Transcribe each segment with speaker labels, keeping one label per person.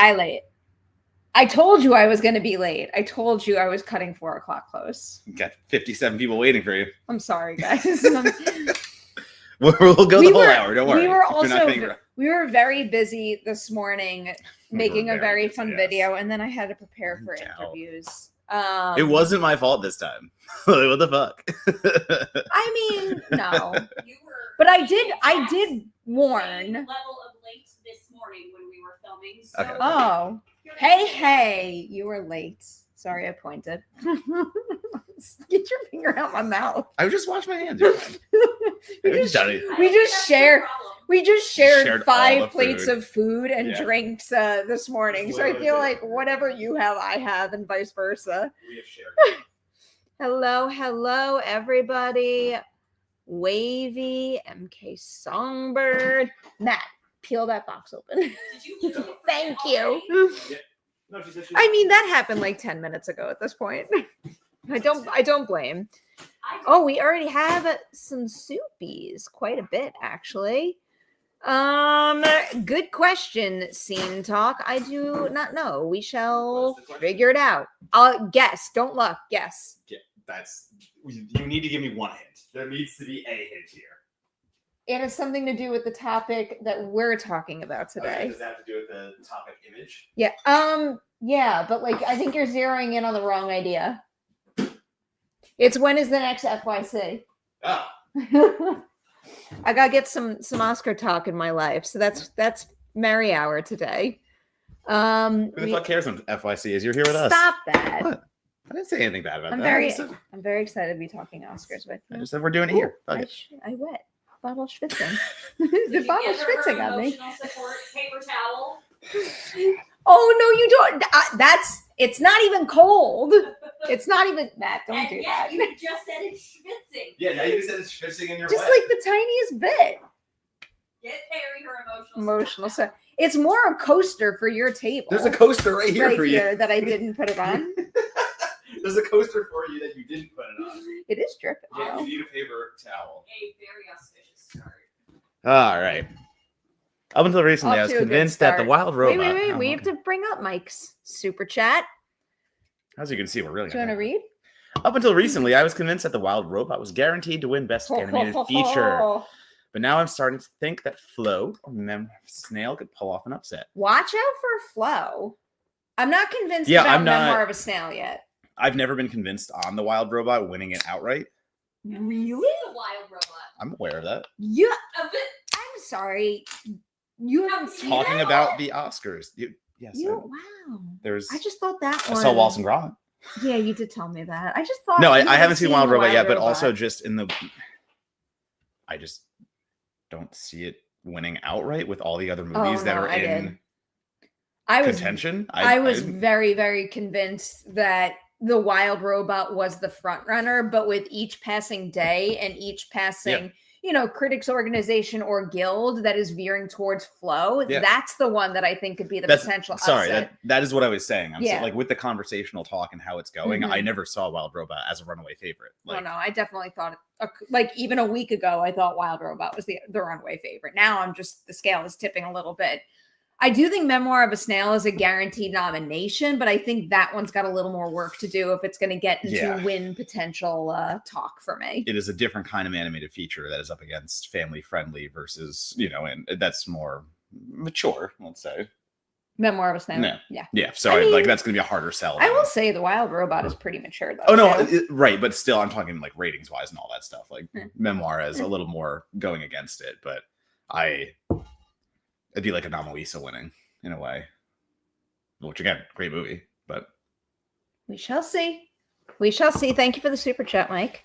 Speaker 1: late. I told you I was going to be late. I told you I was cutting 4 o'clock close.
Speaker 2: You got 57 people waiting for you.
Speaker 1: I'm sorry, guys.
Speaker 2: We'll go the whole hour. Don't worry.
Speaker 1: We were very busy this morning making a very fun video, and then I had to prepare for interviews.
Speaker 2: It wasn't my fault this time. What the fuck?
Speaker 1: I mean, no. But I did warn.
Speaker 3: Level of late this morning when we were filming. So
Speaker 2: Okay.
Speaker 1: Oh. Hey, you were late. Sorry, I pointed. Get your finger out my mouth.
Speaker 2: I would just wash my hands.
Speaker 1: we just shared 5 plates of food and drinks this morning. So I feel like whatever you have, I have, and vice versa.
Speaker 2: We have shared.
Speaker 1: Hello, everybody. Wavy, MK Songbird. Matt, peel that box open. Thank you.
Speaker 2: Yeah. No, she said
Speaker 1: I mean, that happened like 10 minutes ago at this point. I don't blame. Oh, we already have some soupies, quite a bit actually. Good question, Scene Talk. I do not know. We shall figure it out. I'll guess. Don't look. Guess.
Speaker 2: Yeah, you need to give me one hint. There needs to be a hint here.
Speaker 1: It has something to do with the topic that we're talking about today.
Speaker 2: Okay, does that have to do with the topic image?
Speaker 1: Yeah. Yeah, but like I think you're zeroing in on the wrong idea. It's when is the next FYC?
Speaker 2: Ah.
Speaker 1: I gotta get some Oscar talk in my life, so that's Merri Hour today.
Speaker 2: Who the fuck cares when FYC is? You're here with us.
Speaker 1: Stop that.
Speaker 2: What? I didn't say anything bad about that.
Speaker 1: I'm very excited to be talking Oscars with you.
Speaker 2: I just said we're doing it here.
Speaker 1: I wet. Bottle schwitzing. The bottle schwitzing on me.
Speaker 3: Emotional support, paper towel.
Speaker 1: Oh no, you don't. It's not even cold. It's not even that. Don't do that.
Speaker 3: You just said it's schwitzing.
Speaker 2: Yeah, now you just said it's schwitzing in your
Speaker 1: just like the tiniest bit.
Speaker 3: Get Perri her
Speaker 1: emotional stuff. It's more a coaster for your table.
Speaker 2: There's a coaster right here for you
Speaker 1: that I didn't put it on.
Speaker 2: There's a coaster for you that you didn't put it on.
Speaker 1: It is dripping.
Speaker 2: Yeah, you need a paper towel.
Speaker 3: A very auspicious start.
Speaker 2: All right. Up until recently, I was convinced that the wild robot.
Speaker 1: Wait. We have to bring up Mike's super chat.
Speaker 2: As you can see, we're really.
Speaker 1: Do you want to read?
Speaker 2: Up until recently, I was convinced that the wild robot was guaranteed to win Best Animated Feature. But now I'm starting to think that Flo or Snail could pull off an upset.
Speaker 1: Watch out for Flo. I'm not convinced about Memoir of a Snail yet.
Speaker 2: I've never been convinced on the wild robot winning it outright.
Speaker 1: Really?
Speaker 3: The wild robot.
Speaker 2: I'm aware of that.
Speaker 1: Yeah. I'm sorry. You haven't seen
Speaker 2: talking
Speaker 1: that?
Speaker 2: About the Oscars. Yes.
Speaker 1: Wow.
Speaker 2: I
Speaker 1: just thought that one.
Speaker 2: I saw Wallace and Gromit.
Speaker 1: Yeah, you did tell me that. I just thought.
Speaker 2: No, I haven't seen Wild Robot yet, but also just in the. I just don't see it winning outright with all the other movies that are in contention.
Speaker 1: I was very, very convinced that the Wild Robot was the front runner, but with each passing day and each passing, critics organization or guild that is veering towards Flo, that's the one that I think could be the potential upset.
Speaker 2: That is what I was saying. I'm like with the conversational talk and how it's going, I never saw Wild Robot as a runaway favorite.
Speaker 1: No, I definitely thought like even a week ago, I thought Wild Robot was the runaway favorite. Now I'm just, the scale is tipping a little bit. I do think Memoir of a Snail is a guaranteed nomination, but I think that one's got a little more work to do if it's going to get into win potential talk for me.
Speaker 2: It is a different kind of animated feature that is up against family friendly versus, and that's more mature, let's say.
Speaker 1: Memoir of a Snail.
Speaker 2: No.
Speaker 1: Yeah.
Speaker 2: Yeah. So that's going to be a harder sell.
Speaker 1: I will say the Wild Robot is pretty mature though.
Speaker 2: Oh no, right. But still, I'm talking like ratings wise and all that stuff. Like Memoir is a little more going against it, but it'd be like a Namoisa winning in a way, which again, great movie, but
Speaker 1: we shall see. Thank you for the super chat, Mike.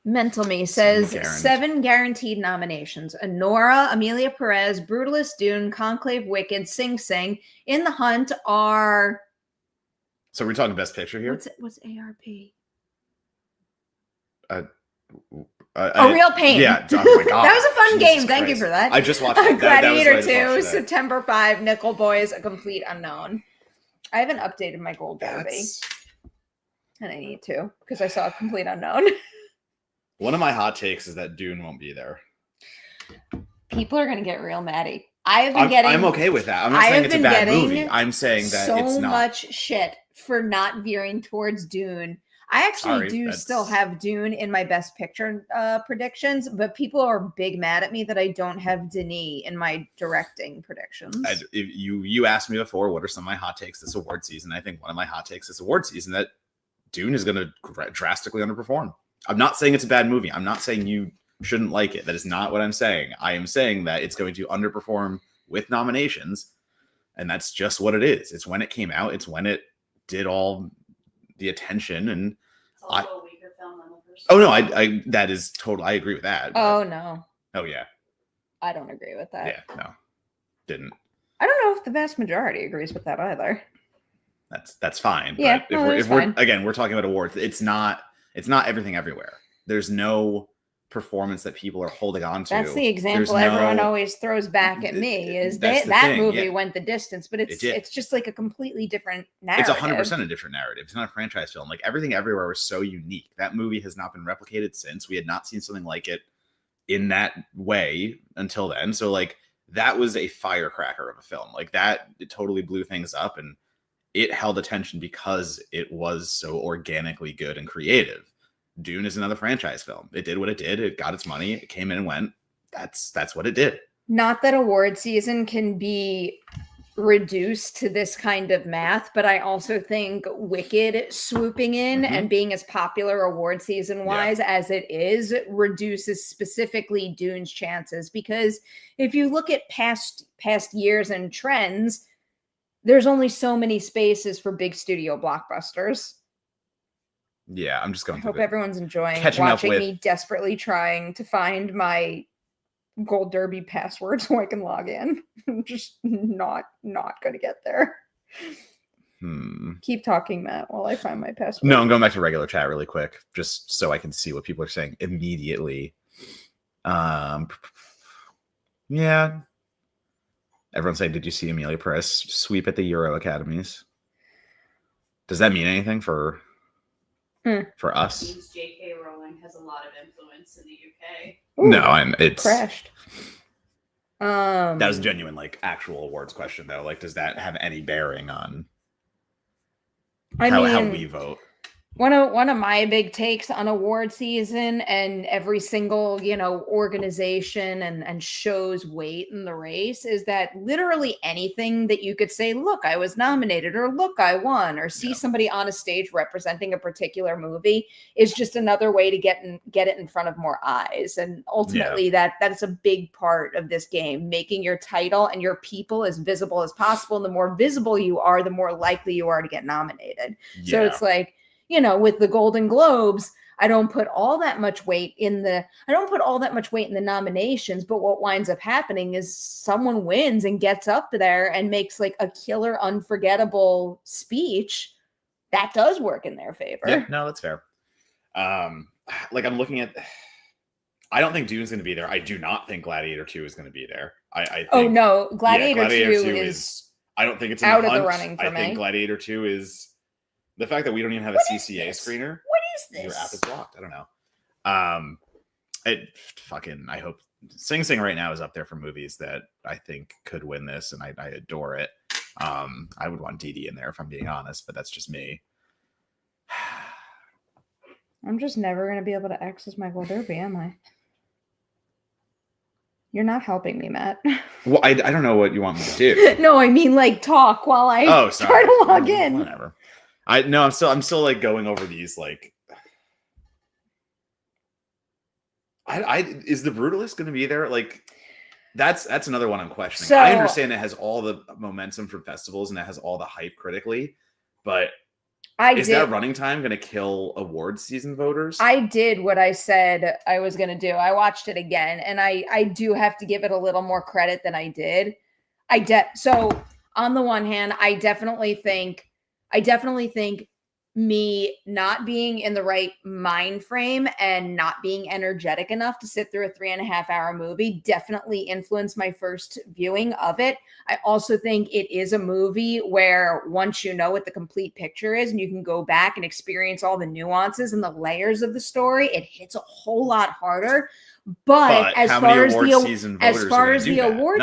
Speaker 1: Mental Me says 7 guaranteed nominations: Anora, Emilia Pérez, Brutalist, Dune, Conclave, Wicked, Sing Sing. In the hunt are.
Speaker 2: So we're talking Best Picture here.
Speaker 1: What's ARP? Real Pain.
Speaker 2: Yeah. Oh my God.
Speaker 1: That was a fun game. Thank you for that.
Speaker 2: I just watched it.
Speaker 1: Gladiator 2, September 5, Nickel Boys, A Complete Unknown. I haven't updated my Gold Derby. And I need to, because I saw A Complete Unknown. One
Speaker 2: of my hot takes is that Dune won't be there.
Speaker 1: People are going to get real
Speaker 2: I'm okay with that. I'm not saying it's a bad movie. I'm saying that
Speaker 1: so
Speaker 2: it's not.
Speaker 1: much shit for not veering towards Dune. I actually still have Dune in my Best Picture predictions, but people are big mad at me that I don't have Denis in my directing predictions.
Speaker 2: You asked me before, what are some of my hot takes this award season? I think one of my hot takes this award season that Dune is going to drastically underperform. I'm not saying it's a bad movie. I'm not saying you shouldn't like it. That is not what I'm saying. I am saying that it's going to underperform with nominations, and that's just what it is. It's when it came out. It's when it did all the attention, and
Speaker 3: it's also a weaker film than the first.
Speaker 2: Oh no, I that is total. I agree with that.
Speaker 1: Oh no.
Speaker 2: Oh yeah.
Speaker 1: I don't agree with that.
Speaker 2: Yeah, no, didn't.
Speaker 1: I don't know if the vast majority agrees with that either.
Speaker 2: That's fine.
Speaker 1: Yeah,
Speaker 2: but if we're again, we're talking about awards. It's not everything everywhere. There's no performance that people are holding on to.
Speaker 1: That's the example everyone always throws back at me is that movie went the distance, but it's just like a completely different narrative.
Speaker 2: It's 100% a different narrative. It's not a franchise film. Like Everything Everywhere was so unique. That movie has not been replicated since. We had not seen something like it in that way until then. So like that was a firecracker of a film. Like that, it totally blew things up, and it held attention because it was so organically good and creative. Dune is another franchise film. It did what it did. It got its money. It came in and went. That's what it did.
Speaker 1: Not that award season can be reduced to this kind of math, but I also think Wicked swooping in and being as popular award season wise as it is reduces specifically Dune's chances, because if you look at past years and trends, there's only so many spaces for big studio blockbusters.
Speaker 2: Yeah, I'm just going.
Speaker 1: I hope everyone's enjoying watching me desperately trying to find my Gold Derby password so I can log in. I'm just not going to get there. Keep talking, Matt, while I find my password.
Speaker 2: No, I'm going back to regular chat really quick, just so I can see what people are saying immediately. Yeah. Everyone's saying, did you see Emilia Pérez sweep at the Euro Academies? Does that mean anything for us?
Speaker 3: It means J.K. Rowling has a lot of influence in the UK.
Speaker 1: Ooh,
Speaker 2: no, and it's
Speaker 1: crashed.
Speaker 2: That was a genuine, like, actual awards question, though. Like, does that have any bearing on how we vote?
Speaker 1: One of my big takes on award season and every single, organization and show's weight in the race is that literally anything that you could say, look, I was nominated, or look, I won, or see somebody on a stage representing a particular movie is just another way to get it in front of more eyes. And ultimately that's a big part of this game, making your title and your people as visible as possible. And the more visible you are, the more likely you are to get nominated. Yeah. So it's like, with the Golden Globes, I don't put all that much weight in the nominations, but what winds up happening is someone wins and gets up there and makes like a killer, unforgettable speech. That does work in their favor.
Speaker 2: Yeah, no, that's fair. Like I'm looking at, I don't think Dune's going to be there. I do not think Gladiator 2 is going to be there. I think,
Speaker 1: Gladiator 2 is
Speaker 2: I don't think it's
Speaker 1: out of the running for me.
Speaker 2: I think Gladiator 2 is. The fact that we don't even have a CCA screener.
Speaker 1: What is this?
Speaker 2: Your app is blocked. I don't know. I hope Sing Sing right now is up there for movies that I think could win this, and I adore it. I would want Dee Dee in there if I'm being honest, but that's just me.
Speaker 1: I'm just never going to be able to access my Gold Derby, am I? You're not helping me, Matt.
Speaker 2: Well, I don't know what you want me to do.
Speaker 1: No, I mean like talk while I try to log in.
Speaker 2: Whatever. I'm still like going over these like. Is The Brutalist going to be there? Like, that's another one I'm questioning. So, I understand it has all the momentum from festivals and it has all the hype critically, but is that running time going to kill award season voters?
Speaker 1: I did what I said I was going to do. I watched it again, and I do have to give it a little more credit than I did. So on the one hand, I definitely think me not being in the right mind frame and not being energetic enough to sit through a 3.5 hour movie definitely influenced my first viewing of it. I also think it is a movie where once you know what the complete picture is and you can go back and experience all the nuances and the layers of the story, it hits a whole lot harder. But as far as the award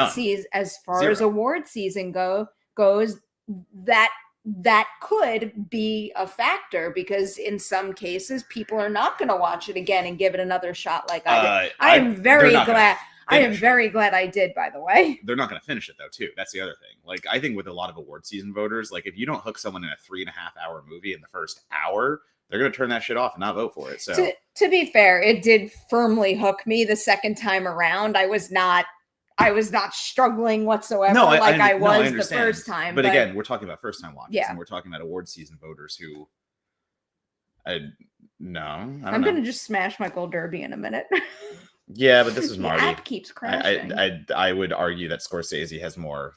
Speaker 1: season goes, that could be a factor, because in some cases people are not going to watch it again and give it another shot like I did. I am very glad I did, by the way.
Speaker 2: They're not going to finish it though, too. That's the other thing. Like, I think with a lot of award season voters, like if you don't hook someone in a 3.5 hour movie in the first hour, they're going to turn that shit off and not vote for it. So
Speaker 1: to be fair, it did firmly hook me the second time around. I was not struggling whatsoever I was the first time.
Speaker 2: But again, we're talking about first time watchers, and we're talking about award season voters who I'm
Speaker 1: going to just smash my Gold Derby in a minute.
Speaker 2: Yeah, but this is Marty.
Speaker 1: The app keeps crashing.
Speaker 2: I would argue that Scorsese has more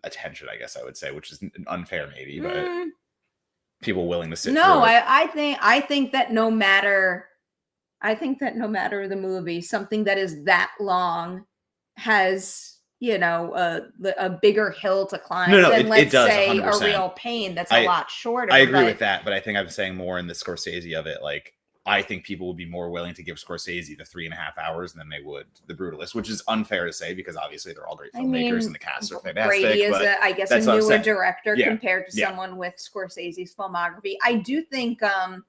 Speaker 2: attention, I guess I would say, which is unfair maybe, but people willing to sit through it.
Speaker 1: I think that no matter the movie, something that is that long has, a bigger hill to climb than let's say 100%. A Real Pain that's a lot shorter.
Speaker 2: I agree with that, but I think I'm saying more in the Scorsese of it. Like, I think people would be more willing to give Scorsese the 3.5 hours than they would The Brutalist, which is unfair to say because obviously they're all great filmmakers and the cast are fantastic.
Speaker 1: Brady is, a newer director compared to someone with Scorsese's filmography. I do think The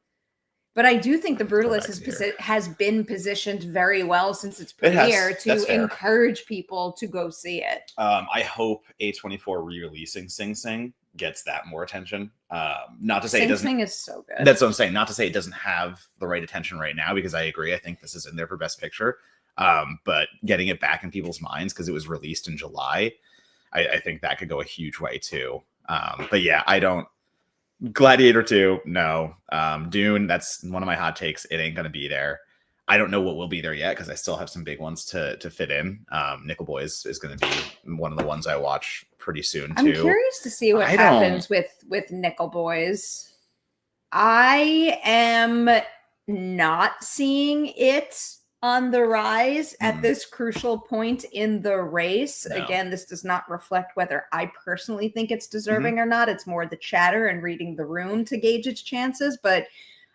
Speaker 1: Brutalist has been positioned very well since its premiere to encourage people to go see it.
Speaker 2: I hope A24 re-releasing Sing Sing gets that more attention. Not to say it doesn't.
Speaker 1: Sing Sing is so good.
Speaker 2: That's what I'm saying. Not to say it doesn't have the right attention right now, because I agree. I think this is in there for Best Picture. But getting it back in people's minds because it was released in July, I think that could go a huge way too. But yeah, I don't. Gladiator 2, no. Dune, that's one of my hot takes. It ain't gonna be there. I don't know what will be there yet because I still have some big ones to fit in. Nickel Boys is going to be one of the ones I watch pretty soon too.
Speaker 1: I'm curious to see what happens with Nickel Boys. I am not seeing it on the rise at this crucial point in the race. No. Again, this does not reflect whether I personally think it's deserving or not. It's more the chatter and reading the room to gauge its chances, but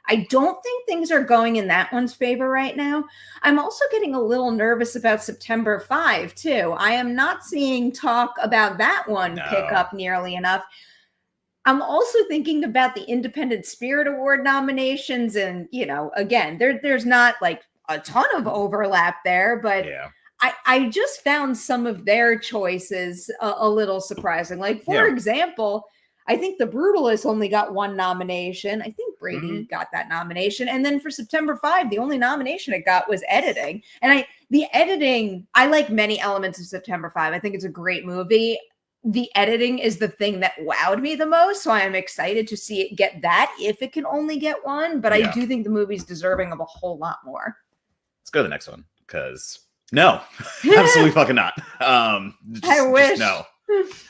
Speaker 1: I don't think things are going in that one's favor right now. I'm also getting a little nervous about September 5 too. I am not seeing talk about that one pick up nearly enough. I'm also thinking about the Independent Spirit Award nominations, and again, there's not like a ton of overlap there, but I just found some of their choices a little surprising. Like, for example, I think The Brutalist only got one nomination. I think Brady got that nomination. And then for September 5, the only nomination it got was editing. And I like many elements of September 5. I think it's a great movie. The editing is the thing that wowed me the most. So I am excited to see it get that if it can only get one. But I do think the movie's deserving of a whole lot more.
Speaker 2: Let's go to the next one, because no, absolutely fucking not.
Speaker 1: I wish.
Speaker 2: No.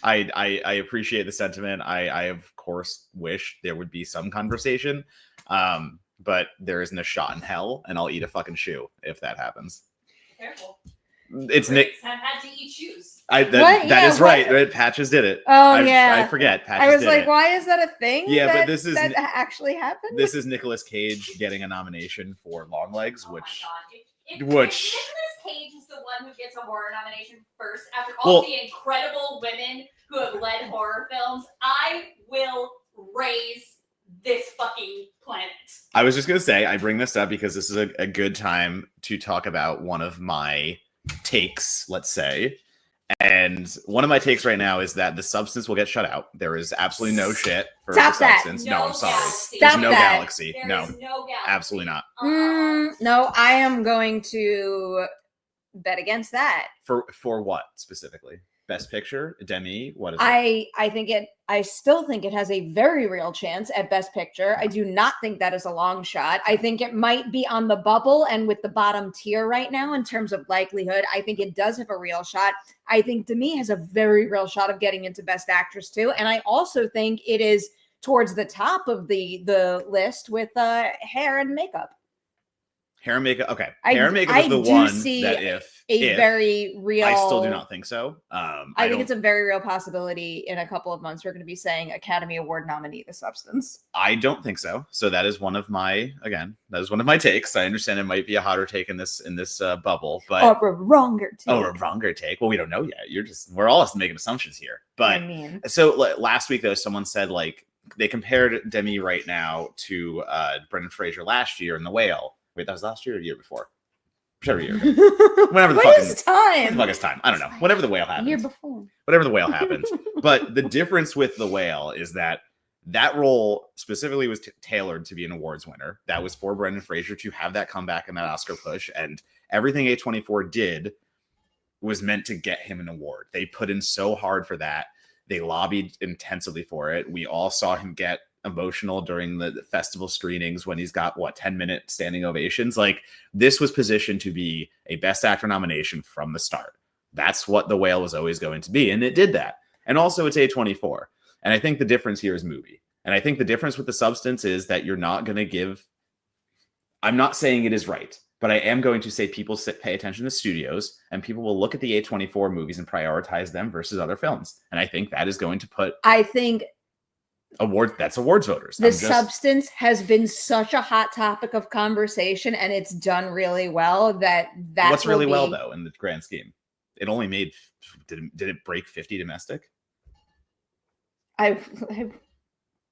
Speaker 2: I appreciate the sentiment. I of course wish there would be some conversation, but there isn't a shot in hell, and I'll eat a fucking shoe if that happens.
Speaker 3: Careful.
Speaker 2: It's Nick.
Speaker 3: Have had to eat shoes.
Speaker 2: That is right. Patches did it.
Speaker 1: Oh,
Speaker 2: I forget. Patches
Speaker 1: I was like, why is that a thing?
Speaker 2: Yeah, but this is
Speaker 1: that actually happened.
Speaker 2: This is Nicolas Cage getting a nomination for Longlegs, which.
Speaker 3: If Nicolas Cage is the one who gets a horror nomination first, after all the incredible women who have led horror films, I will raise this fucking planet.
Speaker 2: I was just going to say, I bring this up because this is a good time to talk about one of my takes, let's say. And one of my takes right now is that the Substance will get shut out. There is absolutely no shit for the Substance. No, I'm sorry. There's no galaxy. No, absolutely not.
Speaker 1: No, I am going to bet against that.
Speaker 2: For what specifically? Best Picture, Demi, what is it? I still think it has a very real chance at Best Picture. I do not think that is a long shot. I think it might be on the bubble and with the bottom tier right now in terms of likelihood. I think it does have a real shot. I think Demi has a very real shot of getting into Best Actress too. And I also think it is
Speaker 1: towards the top of the list with hair and makeup.
Speaker 2: Hair and makeup. Okay.
Speaker 1: I-
Speaker 2: Hair and makeup
Speaker 1: I
Speaker 2: is the
Speaker 1: do
Speaker 2: one
Speaker 1: see
Speaker 2: that if
Speaker 1: very real.
Speaker 2: I still do not think so.
Speaker 1: I think it's a very real possibility in a couple of months we're going to be saying Academy Award nominee The Substance.
Speaker 2: I don't think so. So that is one of my takes. I understand it might be a hotter take in this bubble, but
Speaker 1: Or a wronger take.
Speaker 2: a wronger take. Well, we don't know yet. We're all making assumptions here. But
Speaker 1: I mean,
Speaker 2: so last week though, someone said like they compared Demi right now to Brendan Fraser last year in The Whale. Wait, that was last year or the year before? Whichever year. Whenever the
Speaker 1: what
Speaker 2: fucking
Speaker 1: is time?
Speaker 2: what the fuck is time? I don't know. Whenever the whale happens.
Speaker 1: Year before.
Speaker 2: Whatever the whale happens. But the difference with The Whale is that role specifically was tailored to be an awards winner. That was for Brendan Fraser to have that comeback and that Oscar push. And everything A24 did was meant to get him an award. They put in so hard for that. They lobbied intensively for it. We all saw him get emotional during the festival screenings when he's got 10-minute standing ovations. Like, this was positioned to be a best actor nomination from the start. That's what The Whale was always going to be, and it did that. And also it's A24, and I think the difference here is movie. And I think the difference with The Substance is that you're not going to give, I'm not saying it is right, but I am going to say people pay attention to studios, and people will look at the A24 movies and prioritize them versus other films. And I think that is going to put,
Speaker 1: I think
Speaker 2: that's awards voters.
Speaker 1: The Substance has been such a hot topic of conversation, and it's done really well. That's
Speaker 2: what's really well though in the grand scheme. It only made, did it break 50 domestic?
Speaker 1: I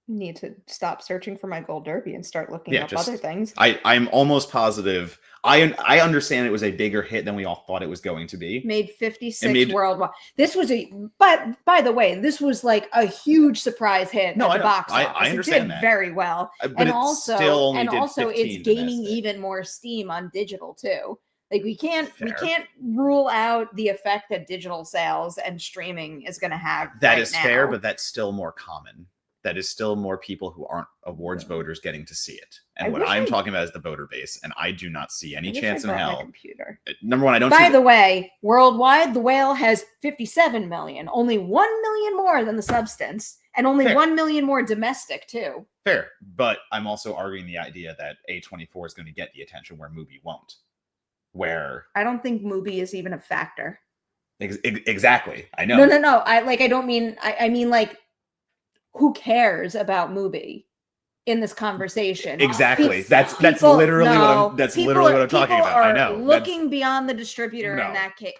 Speaker 1: need to stop searching for my Gold Derby and start looking up other things.
Speaker 2: I'm almost positive. I understand it was a bigger hit than we all thought it was going to be.
Speaker 1: Made 56 worldwide. This was but by the way, this was like a huge surprise hit at the box office.
Speaker 2: I understand that
Speaker 1: very well.
Speaker 2: But
Speaker 1: and
Speaker 2: it
Speaker 1: also,
Speaker 2: still only
Speaker 1: it's gaining
Speaker 2: domestic.
Speaker 1: even more steam on digital too. Like we can't rule out the effect that digital sales and streaming is going to have.
Speaker 2: That is fair, but that's still more common. That is still more people who aren't awards voters getting to see it. And what I'm talking about is the voter base. And I do not see any chance in hell.
Speaker 1: Computer.
Speaker 2: Number one, I don't
Speaker 1: By the way, worldwide, The Whale has 57 million, only 1 million more than The Substance, and only 1 million more domestic too.
Speaker 2: Fair. But I'm also arguing the idea that A24 is going to get the attention where Mubi won't. Where
Speaker 1: I don't think Mubi is even a factor.
Speaker 2: Exactly. I know.
Speaker 1: No. I don't mean, I mean like, who cares about Mubi in this conversation?
Speaker 2: Exactly. That's literally what I'm talking about. I know.
Speaker 1: Looking beyond the distributor in that case.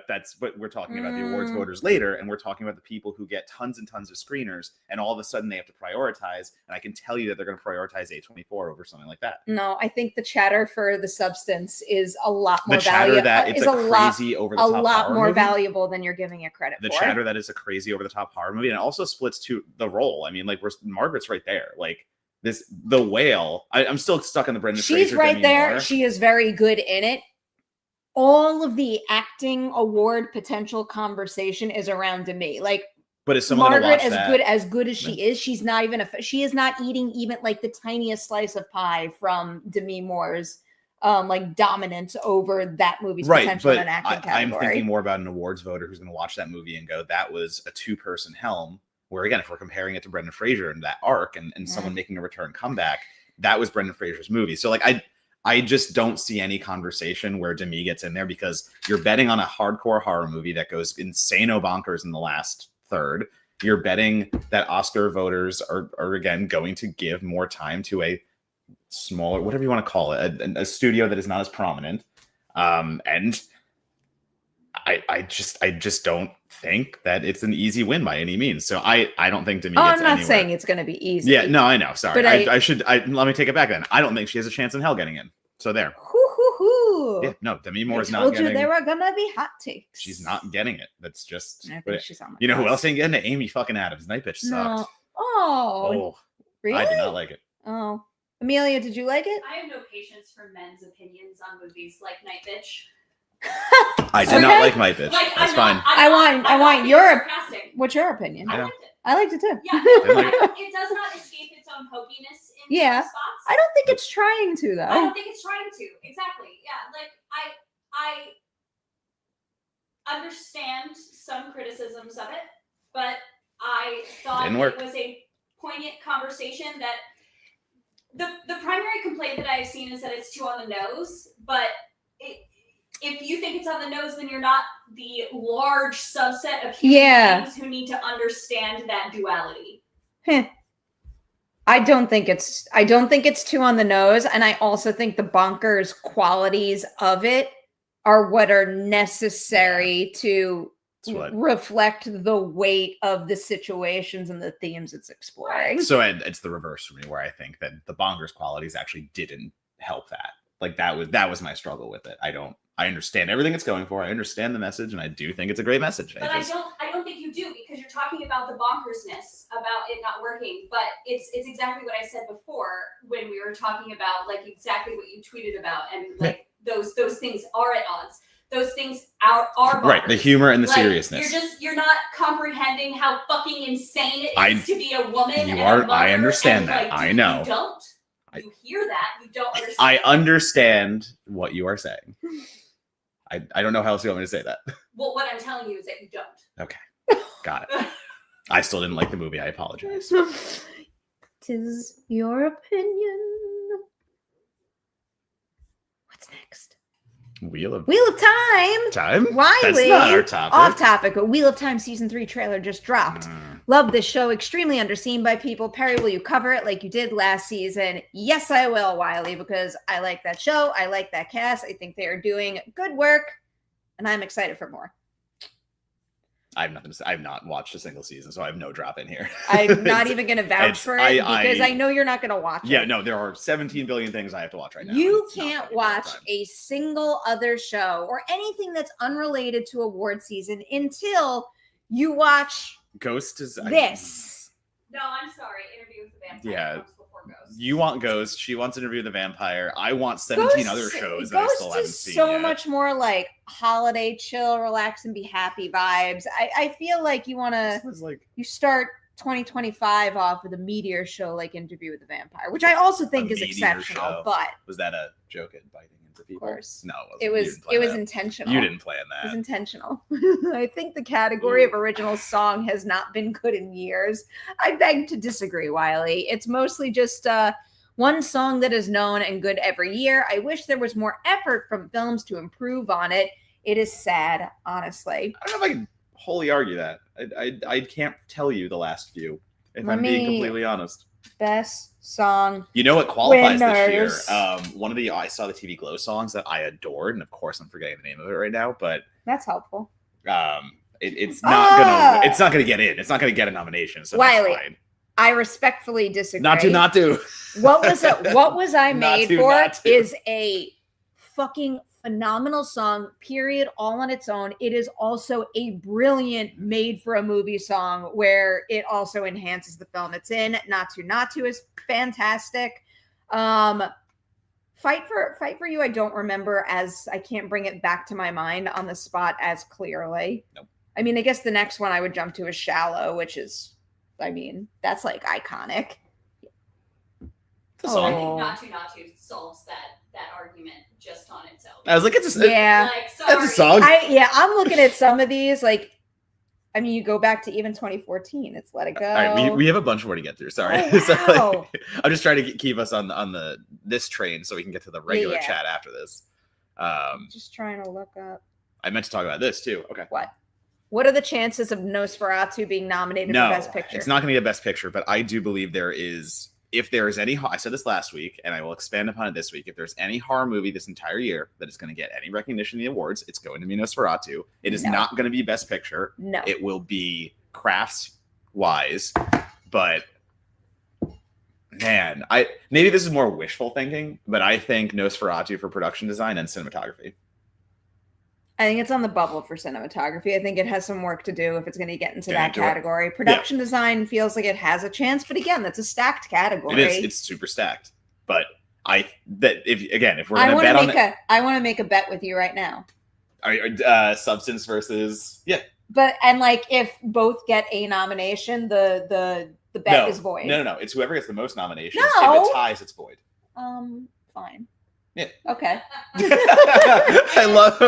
Speaker 2: That's what we're talking about, the awards voters later, and we're talking about the people who get tons and tons of screeners, and all of a sudden they have to prioritize, and I can tell you that they're going to prioritize A24 over something like that.
Speaker 1: No, I think the chatter for The Substance is a lot more
Speaker 2: valuable. The chatter that it's a crazy over-the-top
Speaker 1: a lot more valuable than you're giving it credit for.
Speaker 2: The chatter that is a crazy over-the-top horror movie, and it also splits to the role. I mean, like, Margaret's right there. Like, The Whale, I'm still stuck on the Brendan Fraser.
Speaker 1: She's right there. She is very good in it. All of the acting award potential conversation is around Demi. Like,
Speaker 2: but is someone
Speaker 1: Margaret as good as she is, she's not even she is not eating even like the tiniest slice of pie from Demi Moore's like dominance over that movie's potential in an acting category.
Speaker 2: I'm thinking more about an awards voter who's going to watch that movie and go, that was a two-person helm. Where again, if we're comparing it to Brendan Fraser and that arc and someone making a return comeback, that was Brendan Fraser's movie. So like I just don't see any conversation where Demi gets in there because you're betting on a hardcore horror movie that goes insano bonkers in the last third. You're betting that Oscar voters are again going to give more time to a smaller, whatever you want to call it, a studio that is not as prominent. And I just don't think that it's an easy win by any means. So I don't think Demi gets anywhere.
Speaker 1: I'm not saying it's going to be easy.
Speaker 2: Yeah, no, I know. Sorry. But let me take it back then. I don't think she has a chance in hell getting in. So there. Yeah, no, Demi Moore is not getting it. I told you
Speaker 1: there were going to be hot takes.
Speaker 2: She's not getting it. That's just.
Speaker 1: I think she's on my
Speaker 2: who else ain't getting it? Amy fucking Adams. Night Bitch sucked.
Speaker 1: No. Oh. Really?
Speaker 2: I did not like it.
Speaker 1: Oh. Amelia, did you like it?
Speaker 3: I have no patience for men's opinions on movies like Night Bitch.
Speaker 2: I did not like Night Bitch.
Speaker 3: Like,
Speaker 2: that's fine.
Speaker 3: I want
Speaker 1: your. What's your opinion?
Speaker 3: I liked it.
Speaker 1: I liked it too.
Speaker 3: Yeah, it does not escape its own hokiness in some spots.
Speaker 1: I don't think it's trying to, though.
Speaker 3: I don't think it's trying to. Exactly. Yeah. Like I understand some criticisms of it, but I thought it was a poignant conversation that the primary complaint that I've seen is that it's too on the nose, but if you think it's on the nose, then you're not the large subset of human beings who need to understand that duality.
Speaker 1: I don't think it's too on the nose, and I also think the bonkers qualities of it are what are necessary to reflect the weight of the situations and the themes it's exploring.
Speaker 2: So it's the reverse for me, where I think that the bonkers qualities actually didn't help that. Like that was my struggle with it. I understand everything it's going for. I understand the message, and I do think it's a great message.
Speaker 3: But I don't think you do, because you're talking about the bonkersness about it not working. But it's exactly what I said before when we were talking about like exactly what you tweeted about, and like those things are at odds. Those things are bonkers.
Speaker 2: Right, the humor and the seriousness.
Speaker 3: You're not comprehending how fucking insane it is to be a woman.
Speaker 2: You are. I understand that.
Speaker 3: Like,
Speaker 2: I know.
Speaker 3: You don't. You hear that. You don't understand.
Speaker 2: I understand what you are saying. I don't know how else you want me to say that.
Speaker 3: Well, what I'm telling you is that you don't.
Speaker 2: Okay. Got it. I still didn't like the movie. I apologize.
Speaker 1: 'Tis your opinion. What's next?
Speaker 2: Wheel of
Speaker 1: Time. Wiley.
Speaker 2: That's not our topic.
Speaker 1: Off topic. A Wheel of Time season 3 trailer just dropped. Love this show. Extremely underseen by people. Perry, will you cover it like you did last season? Yes, I will, Wiley, because I like that show. I like that cast. I think they are doing good work, and I'm excited for more.
Speaker 2: I have nothing to say. I've not watched a single season, so I have no drop in here.
Speaker 1: I'm not even going to vouch for it because I know you're not going to watch it.
Speaker 2: Yeah, no, there are 17 billion things I have to watch right now.
Speaker 1: You can't watch a single other show or anything that's unrelated to award season until you watch
Speaker 2: Ghost is
Speaker 1: this.
Speaker 3: No, I'm sorry. Interview with the Vampire comes before Ghost.
Speaker 2: You want Ghost. She wants Interview with the Vampire. I want 17 other shows that I still haven't seen
Speaker 1: so
Speaker 2: yet.
Speaker 1: much more like holiday, chill, relax, and be happy vibes. I feel like you want to. You start 2025 off with a meteor show like Interview with the Vampire, which I also think is exceptional.
Speaker 2: Show.
Speaker 1: But
Speaker 2: was that a joke at biting into people?
Speaker 1: Of course,
Speaker 2: no,
Speaker 1: it was intentional.
Speaker 2: You didn't plan that.
Speaker 1: It was intentional. I think the category of original song has not been good in years. I beg to disagree, Wiley. It's mostly just one song that is known and good every year. I wish there was more effort from films to improve on it. It is sad, honestly.
Speaker 2: I don't know if I can wholly argue that. I can't tell you the last few, if I'm being completely honest.
Speaker 1: Best song.
Speaker 2: You know what qualifies this year? One of I saw the TV Glow songs that I adored, and of course I'm forgetting the name of it right now, but
Speaker 1: that's helpful.
Speaker 2: It's not gonna get in. It's not gonna get a nomination. So
Speaker 1: Wiley,
Speaker 2: that's fine.
Speaker 1: I respectfully disagree.
Speaker 2: Not to.
Speaker 1: What was I made for is a fucking phenomenal song, period, all on its own. It is also a brilliant made for a movie song where it also enhances the film it's in. Not to is fantastic. Fight for You I don't remember, as I can't bring it back to my mind on the spot as clearly.
Speaker 2: Nope.
Speaker 1: I mean, I guess the next one I would jump to is Shallow, which is, I mean, that's like iconic.
Speaker 2: The song.
Speaker 3: I think Not to solves that argument just on its own.
Speaker 2: I was like, it's a
Speaker 3: it's
Speaker 2: a song.
Speaker 1: I'm looking at some of these, like, I mean, you go back to even 2014. It's Let It Go.
Speaker 2: All right, we have a bunch more to get through. Sorry,
Speaker 1: wow.
Speaker 2: I'm just trying to keep us on this train so we can get to the regular chat after this.
Speaker 1: Just trying to look up.
Speaker 2: I meant to talk about this too. Okay.
Speaker 1: What are the chances of Nosferatu being nominated for Best Picture?
Speaker 2: It's not going to get Best Picture, but I do believe there is. If there is any, I said this last week, and I will expand upon it this week. If there's any horror movie this entire year that is going to get any recognition in the awards, it's going to be Nosferatu. It is not going to be Best Picture.
Speaker 1: No.
Speaker 2: It will be crafts-wise, but man, maybe this is more wishful thinking, but I think Nosferatu for production design and cinematography.
Speaker 1: I think it's on the bubble for cinematography. I think it has some work to do if it's going to get into that category. Production design feels like it has a chance, but again, that's a stacked category.
Speaker 2: It is. It's super stacked. But if we're going to bet on it,
Speaker 1: I want to make a bet with you right now.
Speaker 2: Substance versus
Speaker 1: But like if both get a nomination, the bet is void.
Speaker 2: No. It's whoever gets the most nominations.
Speaker 1: No.
Speaker 2: If it ties, it's void.
Speaker 1: Fine.
Speaker 2: Yeah.
Speaker 1: Okay.
Speaker 2: I love.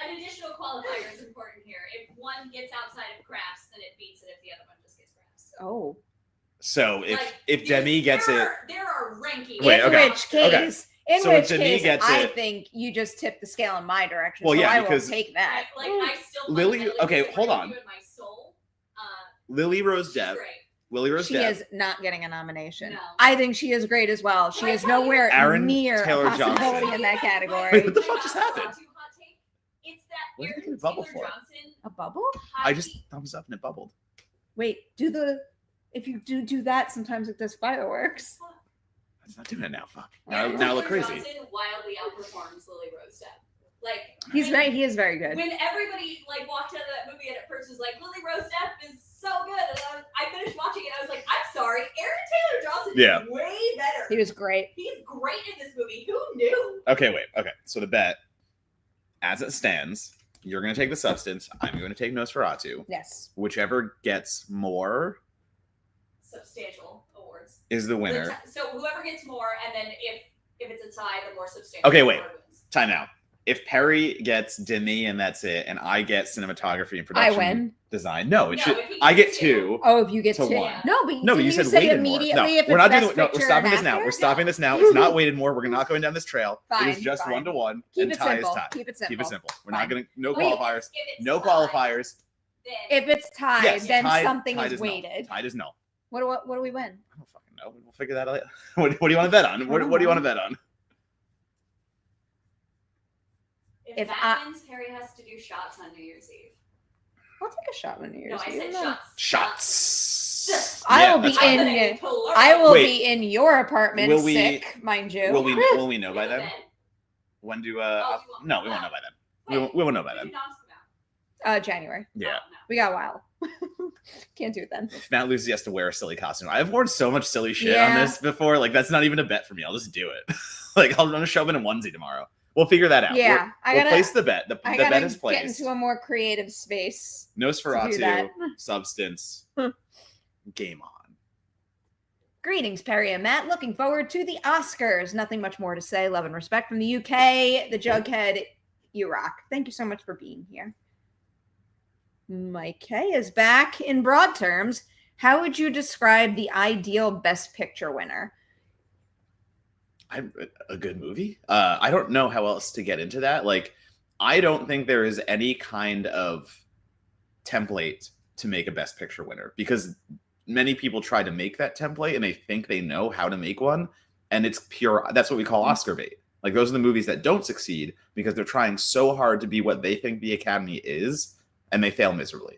Speaker 3: An additional qualifier is important here. If one gets outside of crafts, then it beats it if the other one just gets crafts.
Speaker 1: Oh.
Speaker 2: So
Speaker 3: Like,
Speaker 2: if Demi gets it,
Speaker 3: there are rankings.
Speaker 2: Wait,
Speaker 1: In
Speaker 2: okay,
Speaker 1: which case, in
Speaker 2: So if
Speaker 1: which
Speaker 2: Demi
Speaker 1: case,
Speaker 2: gets
Speaker 1: I
Speaker 2: it-
Speaker 1: think you just tip the scale in my direction.
Speaker 2: Well,
Speaker 1: so
Speaker 2: yeah,
Speaker 1: I
Speaker 2: because-
Speaker 1: will take that.
Speaker 3: I still
Speaker 2: Lily-
Speaker 3: fundamentally
Speaker 2: okay,
Speaker 3: disagree
Speaker 2: hold
Speaker 3: with
Speaker 2: on.
Speaker 3: you in my soul.
Speaker 2: Lily Rose
Speaker 3: She's
Speaker 2: Depp,
Speaker 3: great.
Speaker 2: Lily Rose
Speaker 1: She
Speaker 2: Depp,
Speaker 1: is not getting a nomination.
Speaker 3: No.
Speaker 1: I think she is great as well. She
Speaker 3: Can I
Speaker 1: is
Speaker 3: tell you-
Speaker 1: nowhere
Speaker 2: Aaron
Speaker 1: near
Speaker 2: Taylor
Speaker 1: a possibility
Speaker 2: Johnson.
Speaker 1: in that
Speaker 2: Wait,
Speaker 1: category.
Speaker 2: what the fuck just happened?
Speaker 3: Hot take. It's that
Speaker 2: What did you
Speaker 3: Aaron
Speaker 2: do the bubble
Speaker 3: Taylor
Speaker 2: for?
Speaker 3: Johnson.
Speaker 1: A bubble?
Speaker 2: I just thumbs up and it bubbled.
Speaker 1: Wait, if you do that, sometimes it does fireworks.
Speaker 2: It's not doing it now. Fuck.
Speaker 3: Aaron
Speaker 2: Now I look
Speaker 3: Taylor
Speaker 2: crazy.
Speaker 3: Johnson wildly outperforms Lily Rose Depp. Like
Speaker 1: He is very good.
Speaker 3: When everybody walked out of that movie and at first was like, Lily Rose Depp is so good, and I finished watching it, I was like, I'm sorry, Aaron Taylor Johnson
Speaker 2: Yeah.
Speaker 3: is way better.
Speaker 1: He was great.
Speaker 3: He's great in this movie. Who knew?
Speaker 2: Okay, wait. Okay, so the bet, as it stands, you're going to take The Substance. I'm going to take Nosferatu.
Speaker 1: Yes.
Speaker 2: Whichever gets more
Speaker 3: Substantial awards.
Speaker 2: is the winner.
Speaker 3: So whoever gets more, and then if it's a tie, the more substantial.
Speaker 2: Okay, wait.
Speaker 3: award wins.
Speaker 2: Time out. If Perry gets Demi and that's it, and I get cinematography and production
Speaker 1: I win.
Speaker 2: design, no, it
Speaker 3: No,
Speaker 2: should.
Speaker 3: if he
Speaker 2: I get
Speaker 3: gets
Speaker 2: two.
Speaker 1: Oh, if you get
Speaker 2: To
Speaker 1: two.
Speaker 2: one.
Speaker 1: No, but
Speaker 2: No, but
Speaker 1: didn't
Speaker 2: you said
Speaker 1: say
Speaker 2: weighted more.
Speaker 1: immediately
Speaker 2: No,
Speaker 1: if
Speaker 2: we're
Speaker 1: it's
Speaker 2: not
Speaker 1: best
Speaker 2: doing. No, we're
Speaker 1: picture
Speaker 2: stopping
Speaker 1: and
Speaker 2: this now.
Speaker 1: actor?
Speaker 2: We're stopping this now. It's not weighted more. We're not going down this trail. It
Speaker 1: Fine,
Speaker 2: is just
Speaker 1: fine.
Speaker 2: 1-1,
Speaker 1: Keep
Speaker 2: and
Speaker 1: it
Speaker 2: tie
Speaker 1: simple.
Speaker 2: is tie.
Speaker 1: Keep it simple.
Speaker 2: Keep it simple. We're not
Speaker 1: Fine.
Speaker 2: going to no
Speaker 1: Wait,
Speaker 2: qualifiers.
Speaker 3: If it's
Speaker 2: No
Speaker 3: tied,
Speaker 2: qualifiers.
Speaker 3: then
Speaker 1: If it's tied,
Speaker 2: Yes,
Speaker 1: then
Speaker 2: tied-
Speaker 1: something
Speaker 2: tied
Speaker 1: is
Speaker 2: null.
Speaker 1: weighted.
Speaker 2: Tied is null.
Speaker 1: What do we win?
Speaker 2: I don't fucking know. We'll figure that out. What do you want to bet on? What do you want to bet on?
Speaker 3: if
Speaker 1: if
Speaker 3: that wins, Harry has to do shots on New Year's Eve.
Speaker 1: I'll take a shot on New Year's
Speaker 3: No, I
Speaker 1: Eve.
Speaker 3: said
Speaker 1: No.
Speaker 2: Shots.
Speaker 1: I
Speaker 2: Yeah,
Speaker 1: will be
Speaker 2: that's fine.
Speaker 1: in. I will
Speaker 2: Wait.
Speaker 1: be in your apartment,
Speaker 2: Will we-
Speaker 1: sick, mind you.
Speaker 2: Will we know by then? When do
Speaker 3: you won't.
Speaker 2: no, we won't know by then. We won't know by then.
Speaker 1: January.
Speaker 2: Yeah.
Speaker 1: We got a while. Can't do it then.
Speaker 2: If Matt loses, he has to wear a silly costume. I've worn so much silly shit on
Speaker 1: Yeah.
Speaker 2: this before. Like that's not even a bet for me. I'll just do it. Like I'm gonna show up in a onesie tomorrow. We'll figure that out.
Speaker 1: Yeah,
Speaker 2: We'll place the bet. The
Speaker 1: I
Speaker 2: bet
Speaker 1: gotta
Speaker 2: is
Speaker 1: get
Speaker 2: placed.
Speaker 1: into a more creative space. to do
Speaker 2: Nosferatu,
Speaker 1: that.
Speaker 2: Substance, game on.
Speaker 1: Greetings, Perry and Matt. Looking forward to the Oscars. Nothing much more to say. Love and respect from the UK. The Jughead, you rock. Thank you so much for being here. Mike K is back. In broad terms, how would you describe the ideal Best Picture winner?
Speaker 2: A good movie. I don't know how else to get into that. Like, I don't think there is any kind of template to make a Best Picture winner because many people try to make that template and they think they know how to make one, and it's pure. That's what we call Oscar bait. Like those are the movies that don't succeed because they're trying so hard to be what they think the Academy is, and they fail miserably.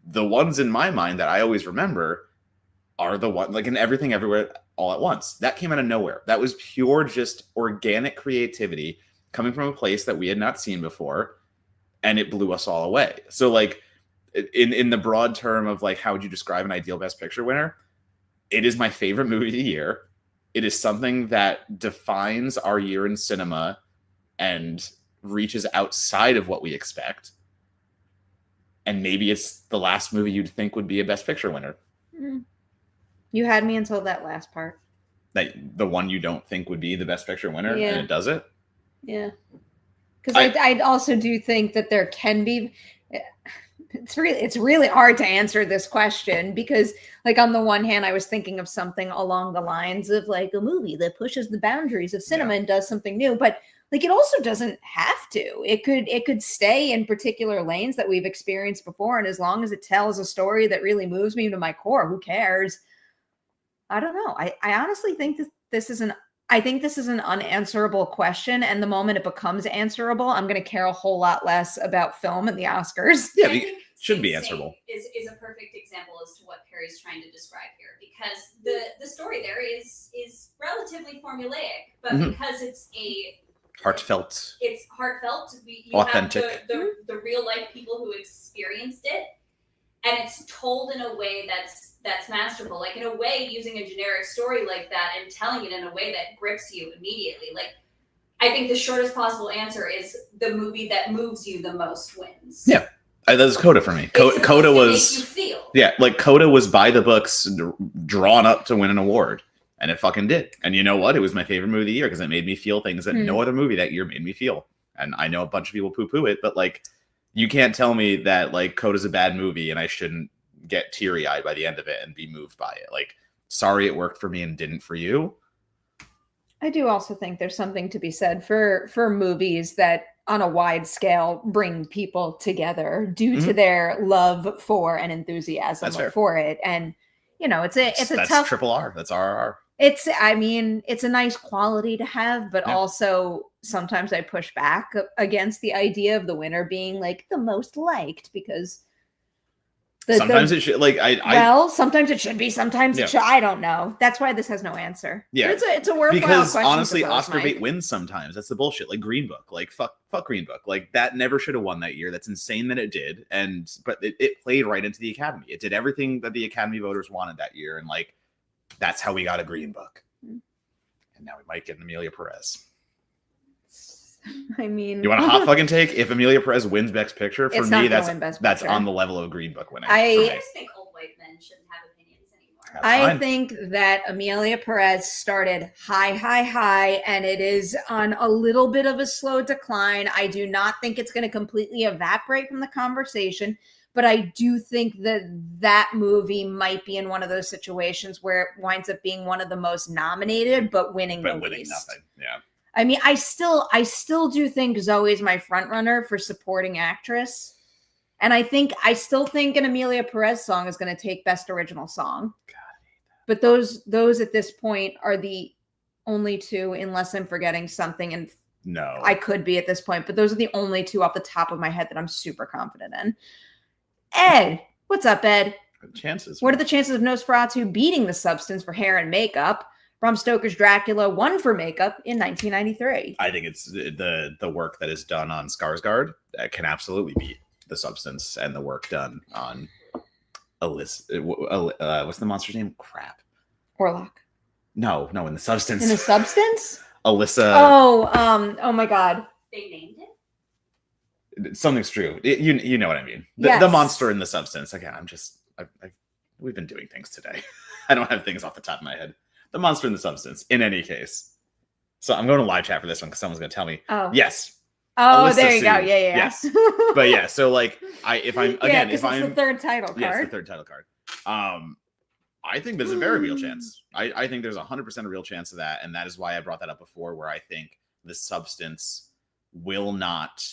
Speaker 2: The ones in my mind that I always remember are the one like in Everything Everywhere All at Once. That came out of nowhere. That was pure just organic creativity coming from a place that we had not seen before, and it blew us all away. So like in the broad term of like how would you describe an ideal Best Picture winner? It is my favorite movie of the year. It is something that defines our year in cinema and reaches outside of what we expect. And maybe it's the last movie you'd think would be a Best Picture winner.
Speaker 1: You had me until that last part.
Speaker 2: Like the one you don't think would be the Best Picture winner,
Speaker 1: Yeah.
Speaker 2: and it does it.
Speaker 1: Yeah. Because I also do think that there can be. It's really hard to answer this question because, like, on the one hand, I was thinking of something along the lines of like a movie that pushes the boundaries of cinema and does something new, but like it also doesn't have to. It could stay in particular lanes that we've experienced before, and as long as it tells a story that really moves me to my core, who cares? I don't know. I honestly think that this is an unanswerable question, and the moment it becomes answerable, I'm going to care a whole lot less about film and the Oscars.
Speaker 2: Yeah,
Speaker 3: I think
Speaker 2: should be
Speaker 3: Sing
Speaker 2: answerable.
Speaker 3: Is a perfect example as to what Perry's trying to describe here, because the story there is relatively formulaic, but
Speaker 2: Mhm.
Speaker 3: because it's
Speaker 2: Heartfelt.
Speaker 3: it's heartfelt. You
Speaker 2: Authentic.
Speaker 3: have the real life people who experienced it, and it's told in a way that's masterful. Like in a way, using a generic story like that and telling it in a way that grips you immediately. Like I think the shortest possible answer is the movie that moves you the most wins.
Speaker 2: Yeah. That's Coda for me.
Speaker 3: It's supposed
Speaker 2: Coda
Speaker 3: to
Speaker 2: was
Speaker 3: make you feel.
Speaker 2: yeah, like Coda was by the books, drawn up to win an award, and it fucking did. And you know what? It was my favorite movie of the year because it made me feel things that no other movie that year made me feel. And I know a bunch of people poo-poo it, but like, you can't tell me that like Coda's a bad movie and I shouldn't get teary-eyed by the end of it and be moved by it. Like, sorry it worked for me and didn't for you.
Speaker 1: I do also think there's something to be said for movies that on a wide scale bring people together due to their love for and enthusiasm for it. And it's a tough
Speaker 2: triple R. That's RRR.
Speaker 1: It's a nice quality to have, but also sometimes I push back against the idea of the winner being like the most liked, because
Speaker 2: sometimes it should, like,
Speaker 1: sometimes it should be, sometimes it should. I don't know. That's why this has no answer.
Speaker 2: Yeah,
Speaker 1: but it's a worthwhile
Speaker 2: because
Speaker 1: question.
Speaker 2: Honestly, Oscar bait wins sometimes. That's the bullshit. Like Green Book, like fuck Green Book. Like that never should have won that year. That's insane that it did. But it played right into the Academy. It did everything that the Academy voters wanted that year, and like that's how we got a Green Book. And now we might get an Emilia Pérez.
Speaker 1: I mean,
Speaker 2: you want a hot fucking take? If Emilia Pérez wins Best Picture, for me, that's on the level of Green Book winning.
Speaker 3: I just think old white men shouldn't have opinions anymore.
Speaker 1: I think that Emilia Pérez started high, and it is on a little bit of a slow decline. I do not think it's going to completely evaporate from the conversation, but I do think that movie might be in one of those situations where it winds up being one of the most nominated, but winning the least.
Speaker 2: Nothing. Yeah.
Speaker 1: I mean, I still do think Zoe's my front runner for supporting actress. And I still think an Emilia Pérez song is going to take Best Original Song.
Speaker 2: God, I hate that.
Speaker 1: But those at this point are the only two, unless I'm forgetting something. And
Speaker 2: no,
Speaker 1: I could be at this point, but those are the only two off the top of my head that I'm super confident in. Ed, what's up, Ed?
Speaker 2: Chances.
Speaker 1: What are the chances of Nosferatu beating The Substance for hair and makeup? Bram Stoker's Dracula won for makeup in 1993.
Speaker 2: I think it's the work that is done on Skarsgård that can absolutely beat The Substance, and the work done on Alyssa. What's the monster's name? Crap.
Speaker 1: Orlok.
Speaker 2: No, in The Substance.
Speaker 1: In The Substance?
Speaker 2: Alyssa.
Speaker 1: Oh my God.
Speaker 3: They named it?
Speaker 2: Something's true. You know what I mean.
Speaker 1: Yes.
Speaker 2: The monster in The Substance. Again, we've been doing things today. I don't have things off the top of my head. The monster in The Substance, in any case. So I'm going to live chat for this one because someone's going to tell me. Oh. Yes.
Speaker 1: Oh,
Speaker 2: Alyssa
Speaker 1: there you
Speaker 2: Sue.
Speaker 1: go. Yeah.
Speaker 2: Yes. But yeah, so like if I'm
Speaker 1: the third title card.
Speaker 2: Yes, the third title card. I think there's a very real chance. I think there's 100% a real chance of that, and that is why I brought that up before, where I think The Substance will not.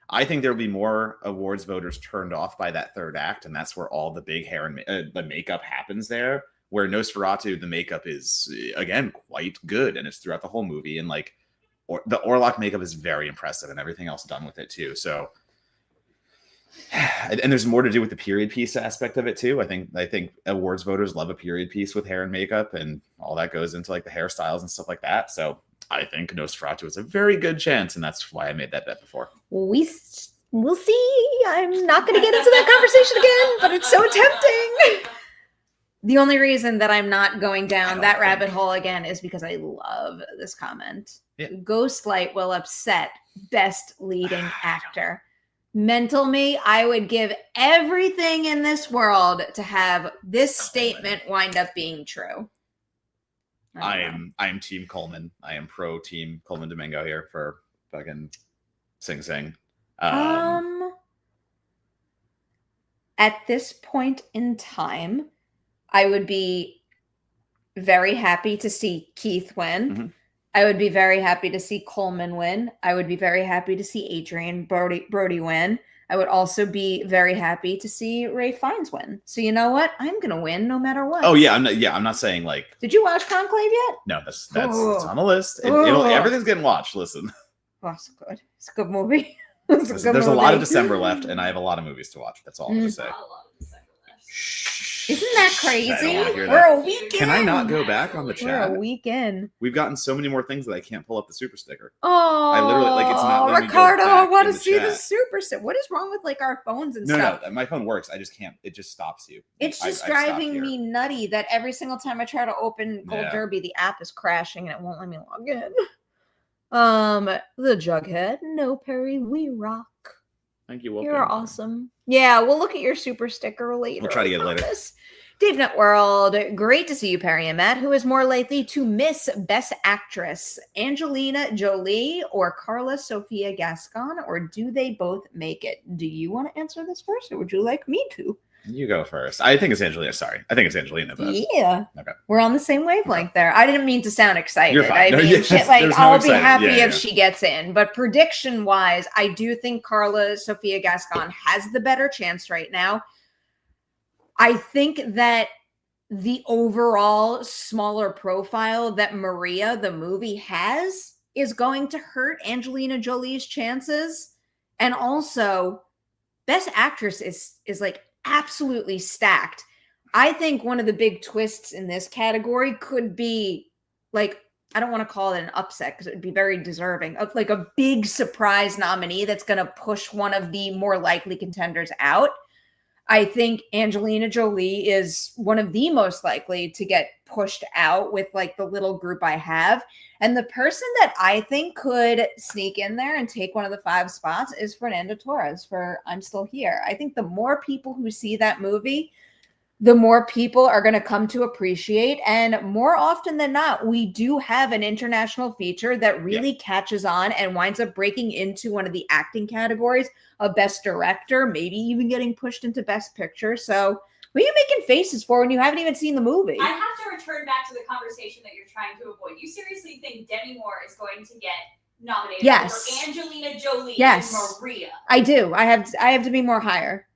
Speaker 2: I think there will be more awards voters turned off by that third act, and that's where all the big hair and the makeup happens there. Where Nosferatu, the makeup is, again, quite good, and it's throughout the whole movie. And like, the Orlok makeup is very impressive, and everything else done with it too. So, and there's more to do with the period piece aspect of it too. I think awards voters love a period piece with hair and makeup, and all that goes into like the hairstyles and stuff like that. So I think Nosferatu is a very good chance, and that's why I made that bet before.
Speaker 1: We'll see. I'm not going to get into that conversation again, but it's so tempting. The only reason that I'm not going down that rabbit hole again is because I love this comment. Yeah. Ghostlight will upset Best Leading Actor. Mental me, I would give everything in this world to have this statement wind up being true.
Speaker 2: I am Team Coleman. I am pro Team Coleman Domingo here for fucking Sing Sing.
Speaker 1: At this point in time, I would be very happy to see Keith win. Mm-hmm. I would be very happy to see Coleman win. I would be very happy to see Adrian Brody win. I would also be very happy to see Ray Fiennes win. So you know what? I'm gonna win no matter what.
Speaker 2: Oh yeah, I'm not saying like.
Speaker 1: Did you watch Conclave yet?
Speaker 2: No, that's it's on the list. Everything's getting watched. Listen.
Speaker 1: Oh, it's good. It's a good movie.
Speaker 2: There's a lot of December left, and I have a lot of movies to watch. That's all I'm gonna say.
Speaker 1: Isn't that crazy? We're a weekend.
Speaker 2: Can I not go back on the chat?
Speaker 1: We're a weekend.
Speaker 2: We've gotten so many more things that I can't pull up the super sticker.
Speaker 1: Oh,
Speaker 2: I literally it's not.
Speaker 1: Ricardo, I want to see the super sticker. What is wrong with like our phones and stuff?
Speaker 2: No, my phone works. I just can't. It just stops you.
Speaker 1: It's just driving me nutty that every single time I try to open Gold Derby, the app is crashing and it won't let me log in. The Jughead, no Perry, we rock.
Speaker 2: Thank you.
Speaker 1: You're awesome. Yeah, we'll look at your super sticker later.
Speaker 2: We'll try to get it later.
Speaker 1: Dave Networld, great to see you, Perry and Matt. Who is more likely to miss Best Actress, Angelina Jolie or Carla Sofia Gascon, or do they both make it? Do you want to answer this first, or would you like me to?
Speaker 2: You go first. I think it's Angelina. Sorry. I think it's Angelina. But...
Speaker 1: Yeah.
Speaker 2: Okay.
Speaker 1: We're on the same wavelength there. I didn't mean to sound excited.
Speaker 2: You're fine.
Speaker 1: I mean,
Speaker 2: yes,
Speaker 1: shit, like,
Speaker 2: there's no
Speaker 1: I'll be
Speaker 2: excited.
Speaker 1: happy
Speaker 2: Yeah,
Speaker 1: if she gets in. But prediction-wise, I do think Carla Sofia Gascon has the better chance right now. I think that the overall smaller profile that Maria, the movie, has is going to hurt Angelina Jolie's chances. And also, Best Actress is like absolutely stacked. I think one of the big twists in this category could be like, I don't want to call it an upset because it would be very deserving of like a big surprise nominee that's going to push one of the more likely contenders out. I think Angelina Jolie is one of the most likely to get pushed out with like the little group I have. And the person that I think could sneak in there and take one of the 5 spots is Fernanda Torres for I'm Still Here. I think the more people who see that movie, the more people are going to come to appreciate. And more often than not, we do have an international feature that really catches on and winds up breaking into one of the acting categories of Best Director, maybe even getting pushed into Best Picture. So what are you making faces for when you haven't even seen the movie?
Speaker 3: I have to return back to the conversation that you're trying to avoid. You seriously think Demi Moore is going to get nominated for Angelina Jolie and Maria?
Speaker 1: I do. I have to be more higher.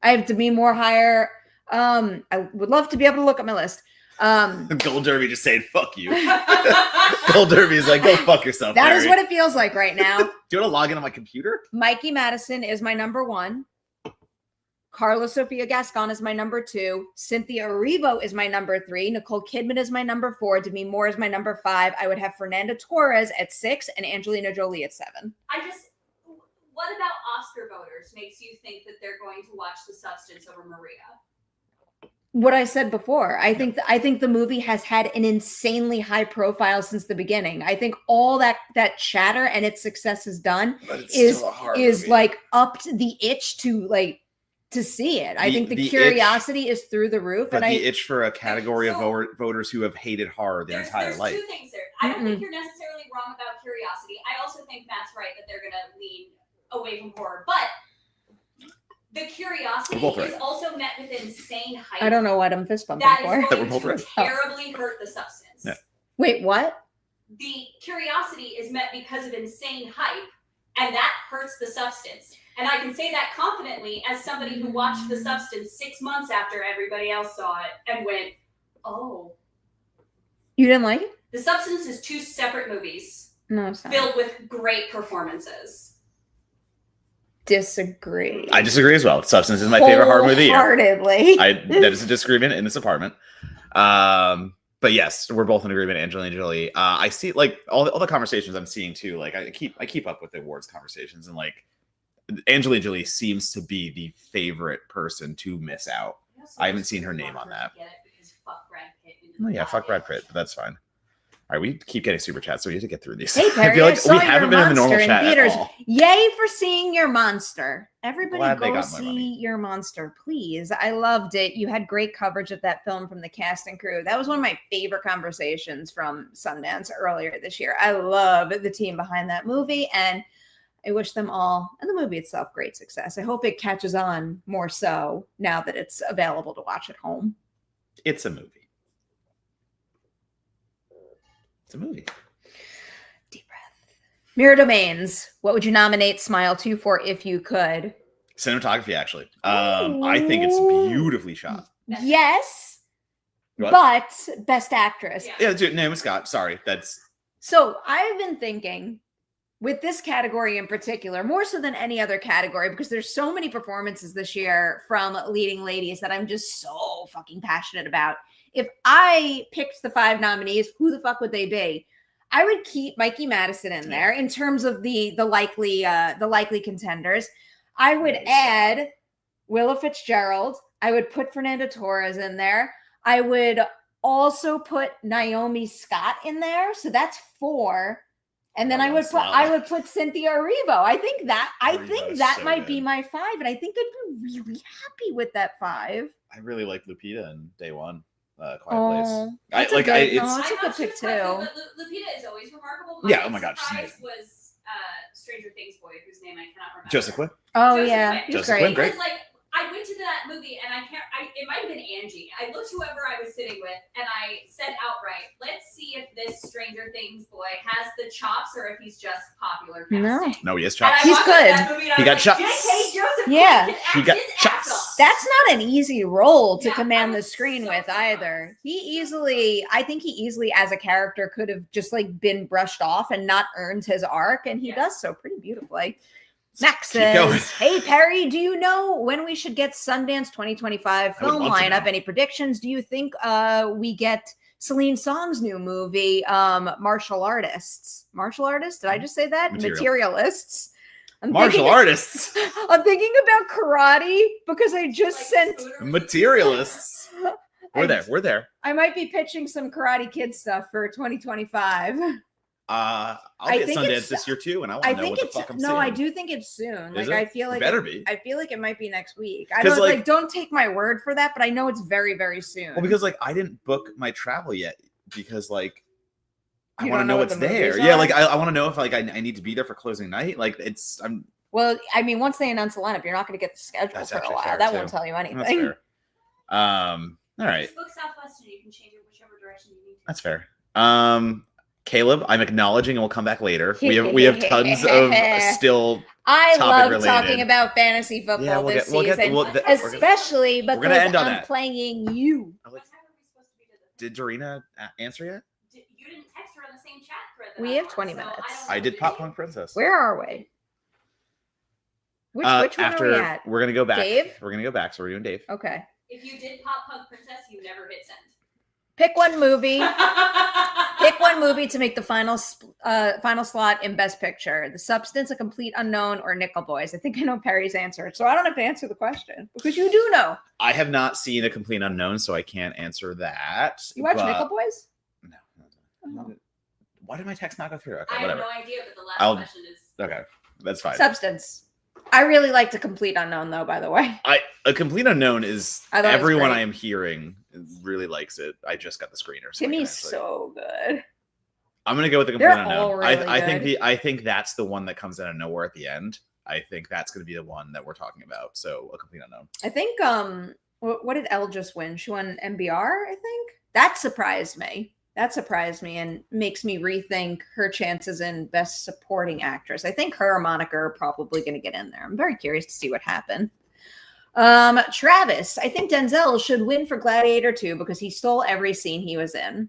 Speaker 1: I have to be more higher. I would love to be able to look at my list.
Speaker 2: Gold Derby just saying fuck you. Gold Derby is like, go fuck yourself.
Speaker 1: That
Speaker 2: Larry.
Speaker 1: is what it feels like right now.
Speaker 2: Do you want to log in on my computer?
Speaker 1: Mikey Madison is my number 1. Carla Sofia Gascon is my number 2. Cynthia Erivo is my number 3. Nicole Kidman is my number 4. Demi Moore is my number 5. I would have Fernanda Torres at 6 and Angelina Jolie at 7.
Speaker 3: What about Oscar voters makes you think that they're going to watch The Substance over Maria?
Speaker 1: What I said before, I think the movie has had an insanely high profile since the beginning. I think all that chatter and its success has done is like upped the itch to see it. I think the curiosity is through the roof.
Speaker 2: But the itch for a category of voters who have hated horror their entire life.
Speaker 3: There's 2 things there. I don't think you're necessarily wrong about curiosity. I also think Matt's right that they're going to lean away from horror, but the curiosity is also met with insane hype.
Speaker 1: I don't know what I'm fist bumping for.
Speaker 3: That is going to terribly hurt The Substance.
Speaker 2: Yeah.
Speaker 1: Wait, what?
Speaker 3: The curiosity is met because of insane hype, and that hurts The Substance. And I can say that confidently as somebody who watched The Substance 6 months after everybody else saw it and went, oh.
Speaker 1: You didn't like it?
Speaker 3: The Substance is 2 separate movies.
Speaker 1: No, it's not.
Speaker 3: Filled with great performances.
Speaker 1: Disagree.
Speaker 2: I disagree as well. Substance is my favorite horror movie.
Speaker 1: Wholeheartedly.
Speaker 2: That is a disagreement in this apartment. But yes, we're both in agreement. Angelina Jolie. I see like all the conversations I'm seeing too. Like I keep up with the awards conversations, and like Angelina Jolie seems to be the favorite person to miss out. I haven't seen her name on that. Oh yeah, fuck Brad Pitt, but that's fine. All right, we keep getting super chats, so we have to get through these.
Speaker 1: Hey, Perri,
Speaker 2: I feel like
Speaker 1: saw
Speaker 2: we haven't been in the normal chat
Speaker 1: theaters.
Speaker 2: at all.
Speaker 1: Yay for seeing your monster. Everybody
Speaker 2: Glad they
Speaker 1: go
Speaker 2: got my
Speaker 1: see
Speaker 2: money.
Speaker 1: your monster, please. I loved it. You had great coverage of that film from the cast and crew. That was one of my favorite conversations from Sundance earlier this year. I love the team behind that movie, and I wish them all, and the movie itself, great success. I hope it catches on more so now that it's available to watch at home.
Speaker 2: It's a movie. It's a movie.
Speaker 1: Deep breath. Mirror Domains. What would you nominate Smile 2 for if you could?
Speaker 2: Cinematography, actually. I think it's beautifully shot.
Speaker 1: Yes.
Speaker 2: What?
Speaker 1: But Best Actress.
Speaker 2: Yeah, dude, Naomi Scott. Sorry.
Speaker 1: So I've been thinking with this category in particular, more so than any other category, because there's so many performances this year from leading ladies that I'm just so fucking passionate about. If I picked the 5 nominees, who the fuck would they be? I would keep Mikey Madison in there in terms of the likely contenders. I would add Willa Fitzgerald. I would put Fernanda Torres in there. I would also put Naomi Scott in there. So that's 4. And then I would put Cynthia Erivo. I think that
Speaker 2: so
Speaker 1: might
Speaker 2: good.
Speaker 1: be my 5, and I think I'd be really happy with that 5.
Speaker 2: I really like Lupita in Day One. Quiet
Speaker 1: Oh,
Speaker 2: Place.
Speaker 1: it's a good pick too.
Speaker 3: Lupita is always remarkable.
Speaker 2: Yeah, oh my God, she's
Speaker 3: surprise
Speaker 2: amazing.
Speaker 3: was Stranger Things boy, whose name I cannot remember.
Speaker 2: Joseph Quinn.
Speaker 1: Oh
Speaker 3: Joseph
Speaker 1: yeah,
Speaker 3: Quinn.
Speaker 1: he's
Speaker 2: Joseph
Speaker 1: great.
Speaker 2: Quinn, great.
Speaker 3: Because, like, I went to that movie and it might have been Angie. I looked whoever I was sitting with and I said outright, let's see if this Stranger Things boy has the chops or if he's just popular casting.
Speaker 2: No, he has
Speaker 3: And I
Speaker 2: chops.
Speaker 1: He's
Speaker 3: watched
Speaker 1: good.
Speaker 3: that movie and I
Speaker 2: He
Speaker 3: was
Speaker 2: got
Speaker 3: like,
Speaker 2: chops.
Speaker 3: J.K. Joseph
Speaker 1: Yeah.
Speaker 3: can
Speaker 2: He
Speaker 3: act
Speaker 2: got
Speaker 3: his
Speaker 2: chops.
Speaker 3: ass off.
Speaker 1: That's not an easy role to
Speaker 3: Yeah,
Speaker 1: command
Speaker 3: I
Speaker 1: the
Speaker 3: was
Speaker 1: screen
Speaker 3: so
Speaker 1: with
Speaker 3: surprised.
Speaker 1: either. I think he easily, as a character, could have just like been brushed off and not earned his arc, and he
Speaker 3: Yeah.
Speaker 1: does so pretty beautifully. Max
Speaker 2: Keep going.
Speaker 1: says, "Hey Perry, do you know when we should get Sundance 2025
Speaker 2: I would
Speaker 1: film
Speaker 2: love to
Speaker 1: lineup?
Speaker 2: know.
Speaker 1: Any predictions? Do you think we get Celine Song's new movie, Martial Artists? Martial Artists? Did I just say that? Materialists.
Speaker 2: Martial artists.
Speaker 1: I'm thinking about karate because I just
Speaker 3: Like,
Speaker 1: sent.
Speaker 3: Scooter-
Speaker 2: Materialists. We're there.
Speaker 1: I might be pitching some Karate Kid stuff for 2025.
Speaker 2: I'll
Speaker 1: I
Speaker 2: get
Speaker 1: think
Speaker 2: Sundance
Speaker 1: it's-
Speaker 2: this year too, and I want
Speaker 1: I
Speaker 2: to know
Speaker 1: think
Speaker 2: what the
Speaker 1: it's
Speaker 2: fuck I'm
Speaker 1: no.
Speaker 2: seeing.
Speaker 1: I do think it's soon.
Speaker 2: Is
Speaker 1: Like I
Speaker 2: it?
Speaker 1: feel
Speaker 2: It
Speaker 1: like
Speaker 2: better be.
Speaker 1: I feel like it might be next week. I
Speaker 2: 'Cause,
Speaker 1: don't
Speaker 2: like-
Speaker 1: don't take my word for that, but I know it's very very soon.
Speaker 2: Well, because like I didn't book my travel yet because like I
Speaker 1: You
Speaker 2: want to
Speaker 1: don't
Speaker 2: know
Speaker 1: know what
Speaker 2: what's
Speaker 1: the
Speaker 2: there.
Speaker 1: movies
Speaker 2: Yeah,
Speaker 1: are?
Speaker 2: like I want to know if like I need to be there for closing night. Like I'm
Speaker 1: well, I mean, once they announce the lineup, you're not going to get the schedule
Speaker 2: That's
Speaker 1: for a
Speaker 2: actually
Speaker 1: while.
Speaker 2: fair,
Speaker 1: That
Speaker 2: too.
Speaker 1: won't tell you anything.
Speaker 2: that's fair. All right,
Speaker 3: Just book Southwest and you can change it whichever direction you need to.
Speaker 2: that's fair. Caleb, I'm acknowledging, and we'll come back later. We have tons of still.
Speaker 1: I
Speaker 2: topic
Speaker 1: love
Speaker 2: related.
Speaker 1: talking about fantasy football
Speaker 2: Yeah,
Speaker 1: this season,
Speaker 2: we're gonna
Speaker 1: especially
Speaker 2: gonna
Speaker 1: because
Speaker 2: end on
Speaker 1: I'm
Speaker 2: that.
Speaker 1: playing you.
Speaker 3: What time are we supposed to be to the
Speaker 2: Did Dorina answer yet?
Speaker 3: You didn't text her on the same chat thread. That
Speaker 1: We
Speaker 3: I'm
Speaker 1: have
Speaker 3: on,
Speaker 1: 20
Speaker 3: so
Speaker 1: minutes.
Speaker 3: don't know
Speaker 2: I
Speaker 3: what
Speaker 2: did
Speaker 3: to
Speaker 2: Pop
Speaker 3: do.
Speaker 2: Punk Princess.
Speaker 1: Where are we? Which one
Speaker 2: After
Speaker 1: are we at?
Speaker 2: we're gonna go back.
Speaker 1: Dave?
Speaker 2: We're gonna go back. So we're doing Dave.
Speaker 1: Okay.
Speaker 3: If you did Pop Punk Princess, you never hit send.
Speaker 1: Pick one movie. Pick one movie to make the final slot in Best Picture. The Substance, A Complete Unknown, or Nickel Boys. I think I know Perry's answer, so I don't have to answer the question because you do know.
Speaker 2: I have not seen A Complete Unknown, so I can't answer that.
Speaker 1: You watch
Speaker 2: but-
Speaker 1: Nickel Boys?
Speaker 2: No.
Speaker 1: Oh.
Speaker 2: Why did my text not go through? Okay,
Speaker 3: I have
Speaker 2: whatever.
Speaker 3: no idea, but the last
Speaker 2: I'll-
Speaker 3: question is.
Speaker 2: Okay, that's fine.
Speaker 1: Substance. I really liked A Complete Unknown, though, by the way.
Speaker 2: A Complete Unknown is
Speaker 1: I thought it was
Speaker 2: everyone
Speaker 1: great.
Speaker 2: I am hearing really likes it. I just got the screener. So I can
Speaker 1: Timmy's
Speaker 2: actually-
Speaker 1: so good.
Speaker 2: I'm gonna go with The Complete
Speaker 1: They're
Speaker 2: Unknown.
Speaker 1: all really
Speaker 2: I think
Speaker 1: good.
Speaker 2: I think that's the one that comes out of nowhere at the end. I think that's gonna be the one that we're talking about. So A Complete Unknown.
Speaker 1: I think, what did Elle just win? She won MBR, I think? That surprised me. And makes me rethink her chances in Best Supporting Actress. I think her and Monica are probably going to get in there. I'm very curious to see what happened. Travis, I think Denzel should win for Gladiator 2 because he stole every scene he was in.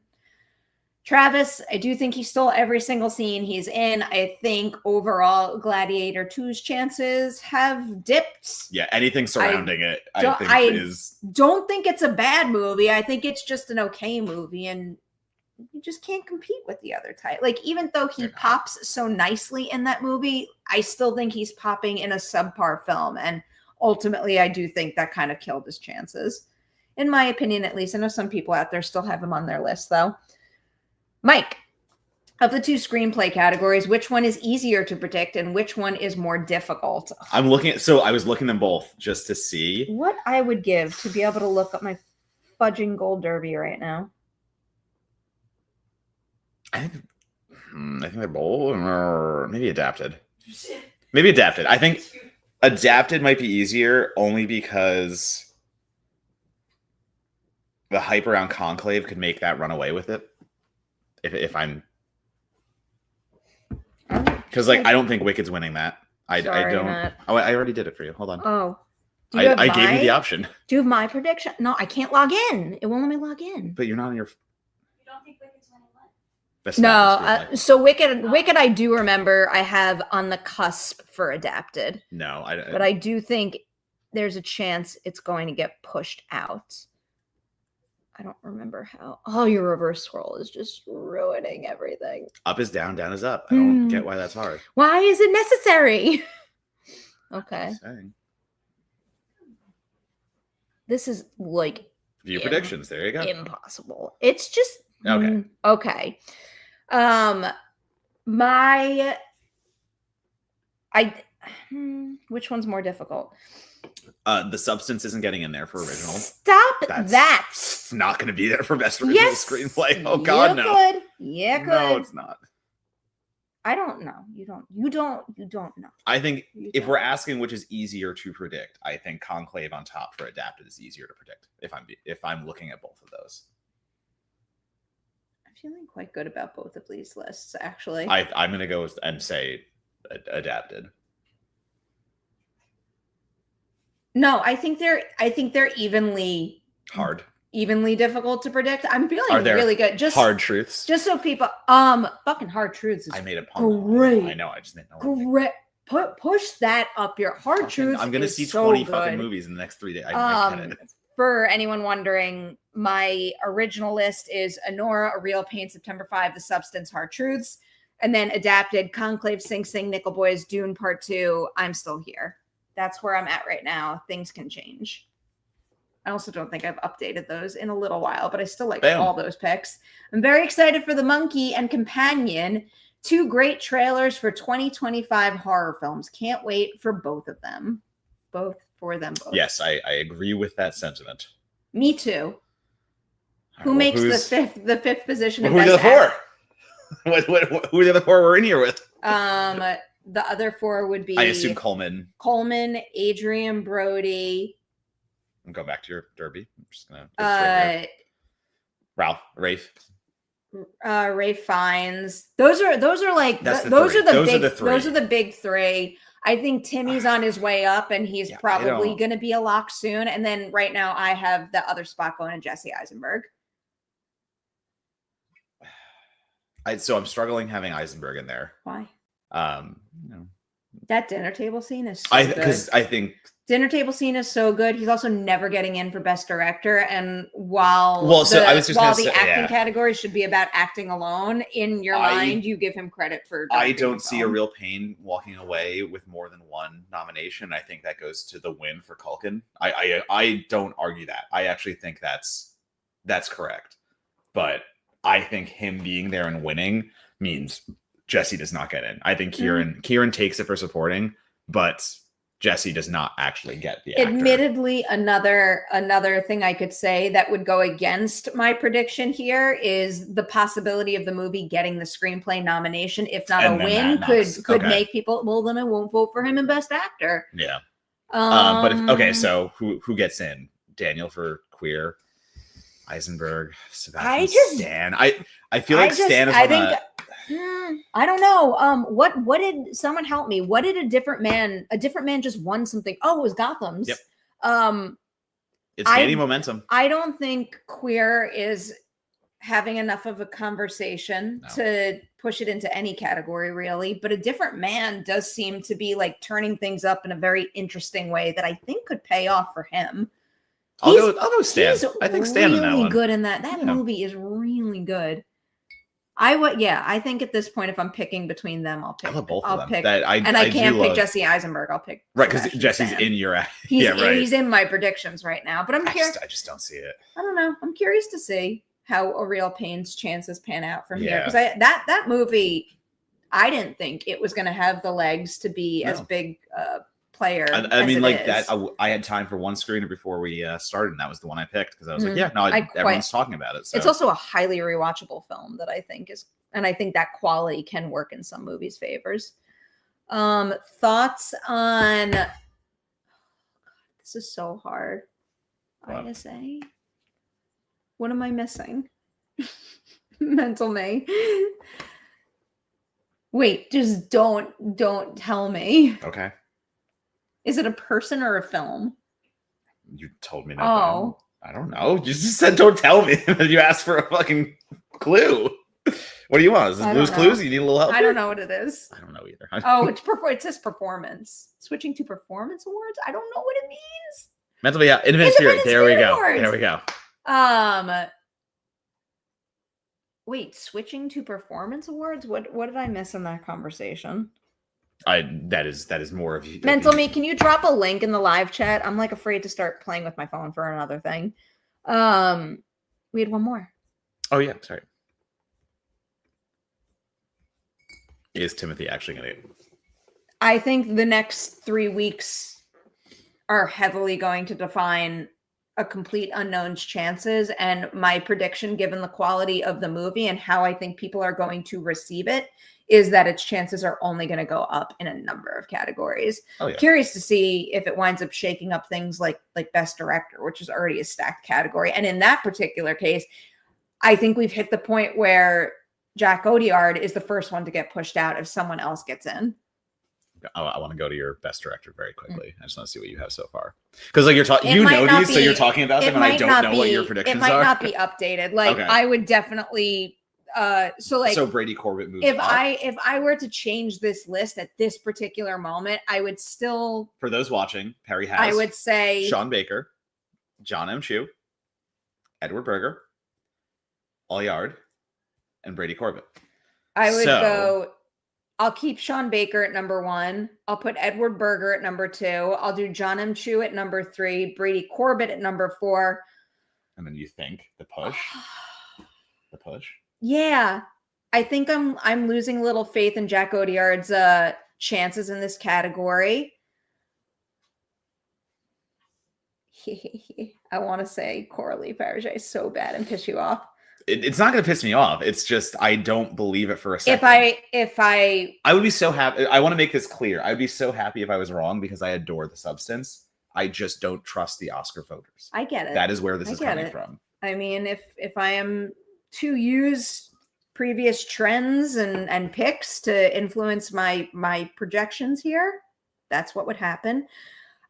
Speaker 1: Travis, I do think he stole every single scene he's in. I think overall Gladiator 2's chances have dipped.
Speaker 2: Yeah, anything surrounding it, I
Speaker 1: don't-
Speaker 2: think
Speaker 1: I-
Speaker 2: is
Speaker 1: Don't think it's a bad movie. I think it's just an okay movie, and you just can't compete with the other type. Like, even though he
Speaker 2: They're not.
Speaker 1: pops so nicely in that movie, I still think he's popping in a subpar film. And ultimately, I do think that kind of killed his chances. In my opinion, at least. I know some people out there still have him on their list, though. Mike, of the two screenplay categories, which one is easier to predict and which one is more difficult?
Speaker 2: I'm looking at. So I was looking them both just to see.
Speaker 1: What I would give to be able to look up my fudging gold derby right now.
Speaker 2: I think they're both, or maybe adapted. Maybe adapted. I think adapted might be easier only because the hype around Conclave could make that run away with it. If I'm, because like I don't think Wicked's winning that. I don't.
Speaker 1: Matt.
Speaker 2: Oh, I already did it for you. Hold on.
Speaker 1: Oh, do you have
Speaker 2: I gave you the
Speaker 1: my-
Speaker 2: option,
Speaker 1: Do you have my prediction? No, I can't log in. It won't let me log in.
Speaker 2: but you're not on your
Speaker 3: You don't think Wicked's winning what?
Speaker 2: best.
Speaker 1: No,
Speaker 2: screenplay.
Speaker 1: so Wicked, I do remember I have on the cusp for adapted,
Speaker 2: No,
Speaker 1: but I do think there's a chance it's going to get pushed out. I don't remember how. Oh, your reverse scroll is just ruining everything.
Speaker 2: up is down, down is up. I don't
Speaker 1: Hmm.
Speaker 2: get why that's hard.
Speaker 1: Why is it necessary? Okay,
Speaker 2: Just saying.
Speaker 1: this is like
Speaker 2: View
Speaker 1: Yeah.
Speaker 2: predictions. There you go.
Speaker 1: impossible. It's just
Speaker 2: Okay.
Speaker 1: okay. Which one's more difficult?
Speaker 2: The Substance isn't getting in there for original.
Speaker 1: Stop
Speaker 2: That's
Speaker 1: that.
Speaker 2: It's not going to be there for best original
Speaker 1: Yes.
Speaker 2: screenplay. Oh God,
Speaker 1: you
Speaker 2: no.
Speaker 1: could. Yeah, could.
Speaker 2: No, it's not.
Speaker 1: I don't know. You don't know.
Speaker 2: I think
Speaker 1: You
Speaker 2: if
Speaker 1: don't.
Speaker 2: we're asking which is easier to predict, I think Conclave on top for adapted is easier to predict. If I'm looking at both of those,
Speaker 1: I'm feeling quite good about both of these lists, actually.
Speaker 2: I'm gonna go and say adapted.
Speaker 1: No, I think they're evenly difficult to predict. I'm feeling
Speaker 2: Are there
Speaker 1: really good. Just
Speaker 2: hard truths.
Speaker 1: Just so people, fucking hard truths is
Speaker 2: I made a pun.
Speaker 1: great.
Speaker 2: I know. I just didn't know.
Speaker 1: Great. Push that up your hard truths.
Speaker 2: I'm gonna see 20 fucking movies in the next 3 days. I get it.
Speaker 1: For anyone wondering, my original list is Honora, A Real Pain, September 5, The Substance, Hard Truths, and then adapted Conclave, Sing Sing, Nickel Boys, Dune Part 2, I'm Still Here. That's where I'm at right now. Things can change. I also don't think I've updated those in a little while, but I still like all those picks. I'm very excited for The Monkey and Companion, 2 great trailers for 2025 horror films. Can't wait for both of them. Both.
Speaker 2: Yes, I agree with that sentiment.
Speaker 1: Me too. Who makes the fifth position?
Speaker 2: Who are the other 4? Who are the other 4 we're in here with?
Speaker 1: The other 4 would be,
Speaker 2: I assume Coleman,
Speaker 1: Adrian Brody.
Speaker 2: I'm going back to your Derby. I'm just gonna Ralph, Rafe.
Speaker 1: Ray Fiennes. Those are like those are the big 3. I think Timmy's on his way up, and he's probably going to be a lock soon. And then right now, I have the other spot going to Jesse Eisenberg.
Speaker 2: So I'm struggling having Eisenberg in there.
Speaker 1: Why?
Speaker 2: You know,
Speaker 1: that dinner table scene is so good.
Speaker 2: Because I think
Speaker 1: dinner table scene is so good. He's also never getting in for best director. And while the acting category should be about acting alone, in your mind, you give him credit for.
Speaker 2: I don't see A Real Pain walking away with more than 1 nomination. I think that goes to the win for Culkin. I don't argue that. I actually think that's correct. But I think him being there and winning means Jesse does not get in. I think Kieran takes it for supporting, but Jesse does not actually get the actor.
Speaker 1: Admittedly, another thing I could say that would go against my prediction here is the possibility of the movie getting the screenplay nomination, if not a win, could make people, well, then I won't vote for him in Best Actor.
Speaker 2: Yeah. But so who gets in? Daniel for Queer, Eisenberg, Sebastian Stan. I feel like Stan is
Speaker 1: I don't know. What did someone help me? What did a different man just won something? Oh, it was Gotham's.
Speaker 2: Yep. It's gaining momentum.
Speaker 1: I don't think Queer is having enough of a conversation to push it into any category, really. But A Different Man does seem to be like turning things up in a very interesting way that I think could pay off for him.
Speaker 2: I'll go Stan. I think Stan
Speaker 1: really
Speaker 2: in that one.
Speaker 1: Good in that. That movie is really good. I think at this point, if I'm picking between them, I'll pick.
Speaker 2: I love both of them.
Speaker 1: Pick, I can't pick Jesse Eisenberg. I'll pick
Speaker 2: because Jesse's in your.
Speaker 1: He's in my predictions right now. But
Speaker 2: I just don't see it.
Speaker 1: I don't know. I'm curious to see how A Real Pain's chances pan out from here, because that movie, I didn't think it was going to have the legs to be as big player.
Speaker 2: I mean, like that. I had time for one screener before we started, and that was the one I picked because I was like, everyone's talking about it. So.
Speaker 1: It's also a highly rewatchable film that I think is, and I think that quality can work in some movies' favors. Thoughts on? This is so hard. What? ISA. What am I missing? Mental May. Wait, just don't tell me.
Speaker 2: Okay.
Speaker 1: Is it a person or a film?
Speaker 2: You told me not. Oh. I don't know. You just said don't tell me. You asked for a fucking clue. What do you want? Is this Blue's Clues? You need a little help?
Speaker 1: I don't know what it is.
Speaker 2: I don't know either.
Speaker 1: It says performance. Switching to performance awards? I don't know what it means.
Speaker 2: Mentally, Independent Spirit. There we go. Awards. There we go.
Speaker 1: Wait, switching to performance awards? What did I miss in that conversation?
Speaker 2: That is more of you.
Speaker 1: Mental Me, can you drop a link in the live chat? I'm like afraid to start playing with my phone for another thing. We had one more.
Speaker 2: Oh yeah, sorry. Is Timothy actually going to?
Speaker 1: I think the next 3 weeks are heavily going to define a complete unknown's chances, and my prediction, given the quality of the movie and how I think people are going to receive it, is that its chances are only going to go up in a number of categories.
Speaker 2: Oh, yeah.
Speaker 1: Curious to see if it winds up shaking up things like Best Director, which is already a stacked category. And in that particular case, I think we've hit the point where Jack Odiard is the first one to get pushed out if someone else gets in.
Speaker 2: I want to go to your Best Director very quickly. I just want to see what you have so far. Because like you're talking,
Speaker 1: It
Speaker 2: you
Speaker 1: might
Speaker 2: know
Speaker 1: not
Speaker 2: these, so
Speaker 1: be-
Speaker 2: you're talking about them, and I
Speaker 1: might
Speaker 2: don't
Speaker 1: not
Speaker 2: know what
Speaker 1: be-
Speaker 2: your predictions
Speaker 1: It might
Speaker 2: are.
Speaker 1: not be updated. Like
Speaker 2: Okay.
Speaker 1: I would definitely
Speaker 2: So Brady Corbett moves
Speaker 1: if
Speaker 2: up.
Speaker 1: if I were to change this list at this particular moment, I would still,
Speaker 2: For those watching, Perry has
Speaker 1: I would say
Speaker 2: Sean Baker, John M. Chu, Edward Berger, Alliard, and Brady Corbett.
Speaker 1: I would
Speaker 2: So-
Speaker 1: go. I'll keep Sean Baker at number 1. I'll put Edward Berger at number 2. I'll do John M. Chu at number 3. Brady Corbett at number 4.
Speaker 2: And then you think the push. The push.
Speaker 1: Yeah, I think I'm losing a little faith in Jack Odiard's chances in this category. I want to say Coralie Farge so bad and piss you off.
Speaker 2: It's not going to piss me off. It's just I don't believe it for a second.
Speaker 1: If I
Speaker 2: I would be so happy. I want to make this clear. I would be so happy if I was wrong because I adore the Substance. I just don't trust the Oscar voters.
Speaker 1: I get it.
Speaker 2: That is where this
Speaker 1: I
Speaker 2: is
Speaker 1: get
Speaker 2: coming
Speaker 1: it.
Speaker 2: from.
Speaker 1: I mean, if I am to use previous trends and picks to influence my projections here, that's what would happen.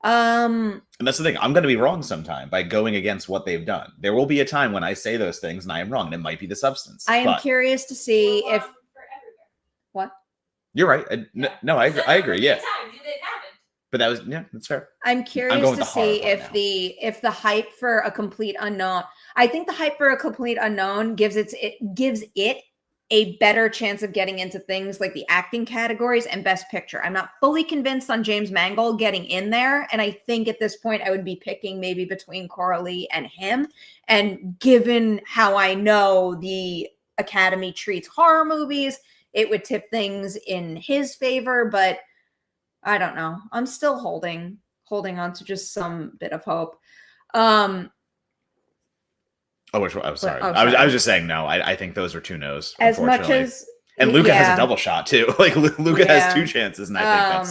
Speaker 2: And that's the thing. I'm going to be wrong sometime by going against what they've done. There will be a time when I say those things and I am wrong. And it might be the Substance.
Speaker 1: I am
Speaker 2: but
Speaker 1: curious to see
Speaker 3: We're
Speaker 1: if
Speaker 3: wrong for everywhere.
Speaker 1: what
Speaker 2: you're right. No, I agree. Yeah.
Speaker 3: Times it happened.
Speaker 2: But that was, yeah, that's fair.
Speaker 1: I'm curious
Speaker 2: going
Speaker 1: to
Speaker 2: with the horror
Speaker 1: see
Speaker 2: part
Speaker 1: if the hype for A Complete Unknown. I think the hype for A Complete Unknown gives it a better chance of getting into things like the acting categories and Best Picture. I'm not fully convinced on James Mangold getting in there, and I think at this point I would be picking maybe between Coralie and him. And given how I know the Academy treats horror movies, it would tip things in his favor, but I don't know. I'm still holding on to just some bit of hope.
Speaker 2: Oh, which one? I'm sorry.
Speaker 1: oh,
Speaker 2: I
Speaker 1: sorry.
Speaker 2: was just saying no. I think those are 2 no's.
Speaker 1: As much
Speaker 2: unfortunately.
Speaker 1: as
Speaker 2: And Luca has
Speaker 1: yeah.
Speaker 2: a double shot too. Like Luca
Speaker 1: Yeah.
Speaker 2: has 2 chances, and I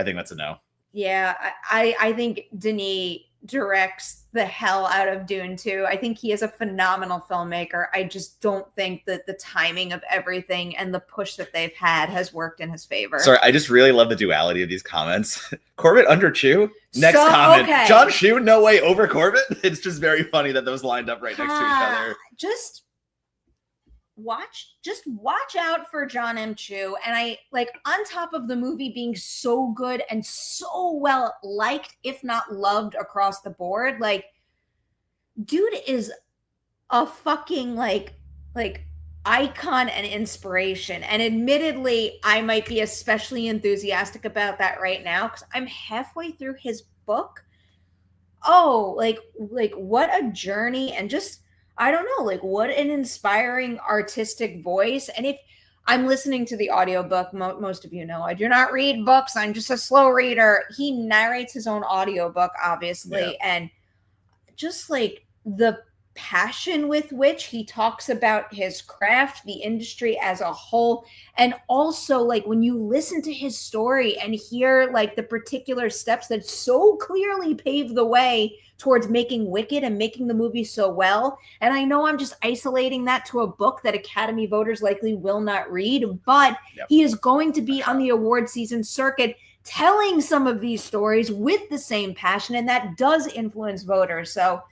Speaker 2: think that's a no.
Speaker 1: Yeah, I think Denis directs the hell out of Dune 2. I think he is a phenomenal filmmaker. I just don't think that the timing of everything and the push that they've had has worked in his favor.
Speaker 2: Sorry, I just really love the duality of these comments. Corbett under Chu. Next
Speaker 1: So,
Speaker 2: comment.
Speaker 1: okay.
Speaker 2: John Chu, no way over Corbett. It's just very funny that those lined up right next to each other.
Speaker 1: Just watch out for John M. Chu. And I like, on top of the movie being so good and so well liked, if not loved across the board, like, dude is a fucking like icon and inspiration. And admittedly, I might be especially enthusiastic about that right now because I'm halfway through his book. Oh, like what a journey, and just I don't know, like what an inspiring artistic voice. And if I'm listening to the audiobook, most of you know I do not read books. I'm just a slow reader. He narrates his own audiobook, obviously, and just like the passion with which he talks about his craft, the industry as a whole, and also like when you listen to his story and hear like the particular steps that so clearly paved the way towards making Wicked and making the movie so well. And I know I'm just isolating that to a book that Academy voters likely will not read, but he is going to be on the award season circuit telling some of these stories with the same passion, and that does influence voters. So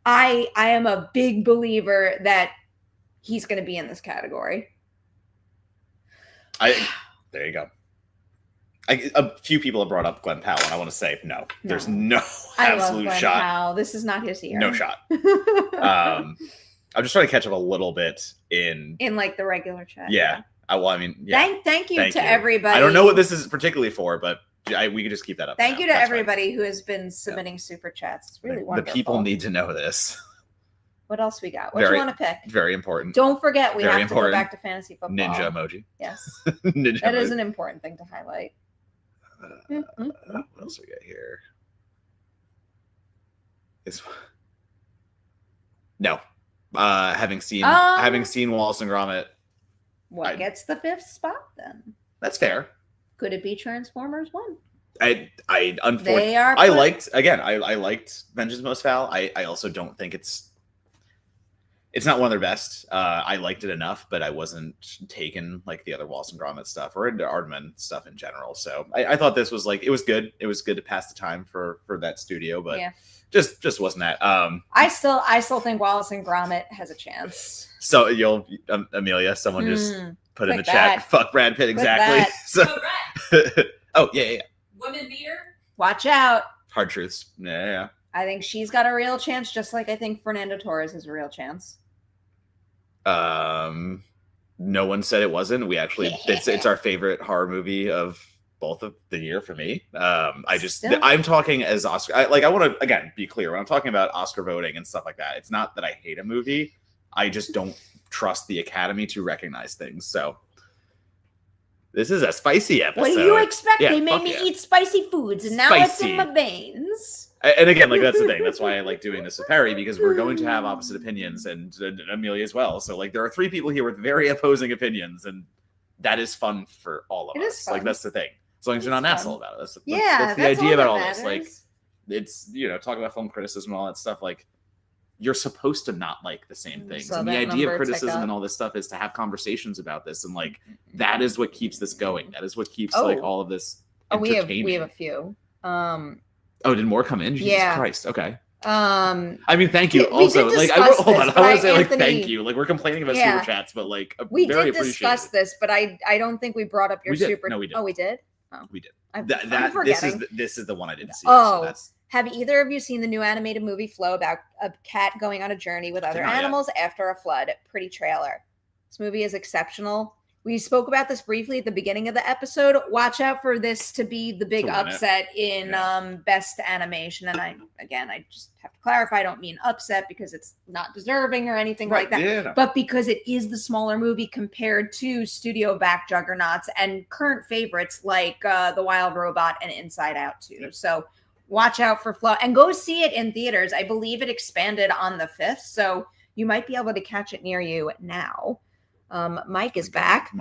Speaker 1: I am a big believer that he's going to be in this category.
Speaker 2: There you go. A few people have brought up Glenn Powell, and I want to say no. There's no
Speaker 1: I love
Speaker 2: absolute
Speaker 1: Glenn
Speaker 2: shot.
Speaker 1: Powell. This is not his year.
Speaker 2: No shot. I'm just trying to catch up a little bit in
Speaker 1: like the regular chat.
Speaker 2: Yeah. I mean, yeah.
Speaker 1: Thank you
Speaker 2: Thank
Speaker 1: to
Speaker 2: you.
Speaker 1: everybody.
Speaker 2: I don't know what this is particularly for, but we can just keep that up.
Speaker 1: Thank
Speaker 2: now.
Speaker 1: you to
Speaker 2: That's fine.
Speaker 1: everybody who has been submitting super chats. It's really wonderful.
Speaker 2: The people need to know this.
Speaker 1: What else we got? What do you want to pick?
Speaker 2: Very important.
Speaker 1: Don't forget, we
Speaker 2: Very
Speaker 1: have to
Speaker 2: important.
Speaker 1: go back to fantasy football.
Speaker 2: Ninja emoji.
Speaker 1: Yes.
Speaker 2: Ninja
Speaker 1: That
Speaker 2: emoji.
Speaker 1: is an important thing to highlight.
Speaker 2: What else we got here? No. Having seen Wallace and Gromit,
Speaker 1: What gets the 5th spot then?
Speaker 2: that's fair.
Speaker 1: Could it be Transformers 1?
Speaker 2: I unfortunately I liked Vengeance Most Foul. I also don't think it's not one of their best. I liked it enough, but I wasn't taken like the other Wallace and Gromit stuff or into Aardman stuff in general. So I thought this was like, it was good. It was good to pass the time for that studio, but just wasn't that.
Speaker 1: I still think Wallace and Gromit has a chance.
Speaker 2: So you'll Emilia, someone just put in the chat, fuck Brad Pitt, exactly. So, oh yeah.
Speaker 3: Women beater.
Speaker 1: Watch out.
Speaker 2: Hard truths. Yeah.
Speaker 1: I think she's got a real chance, just like I think Fernando Torres has a real chance.
Speaker 2: No one said it wasn't. We actually, it's our favorite horror movie of both of the year for me. I'm talking as Oscar. I want to again be clear when I'm talking about Oscar voting and stuff like that. It's not that I hate a movie. I just don't trust the Academy to recognize things. So this is a spicy episode.
Speaker 1: What do you expect? They made me eat spicy foods, and now it's in my veins.
Speaker 2: And again, like that's the thing. That's why I like doing this with Perri, because we're going to have opposite opinions, and Emilia as well. So like there are 3 people here with very opposing opinions, and that is fun for all of us. Like that's the thing. As long as you're not an asshole about it. That's the idea about all this. Like it's talk about film criticism and all that stuff. Like you're supposed to not like the same things. And the idea of criticism and all this stuff is to have conversations about this, and like that is what keeps this going. That is what keeps like all of this entertaining.
Speaker 1: We have a few.
Speaker 2: Oh, did more come in? Jesus Christ. Okay. I mean, thank you. Also, like, I want to say, like, thank you. Like, we're complaining about super chats, but like,
Speaker 1: we did discuss this, but I don't think we brought up your super.
Speaker 2: No, we did.
Speaker 1: Oh, we did.
Speaker 2: Oh. We did. This is the one I didn't see.
Speaker 1: Oh,
Speaker 2: so that's...
Speaker 1: Have either of you seen the new animated movie Flow about a cat going on a journey with other animals after a flood? Pretty trailer. This movie is exceptional. We spoke about this briefly at the beginning of the episode. Watch out for this to be the big upset in best animation. And I just have to clarify, I don't mean upset because it's not deserving or anything like that, but because it is the smaller movie compared to studio back juggernauts and current favorites like The Wild Robot and Inside Out too. So watch out for Flow and go see it in theaters. I believe it expanded on the 5th, so you might be able to catch it near you now. Mike is back.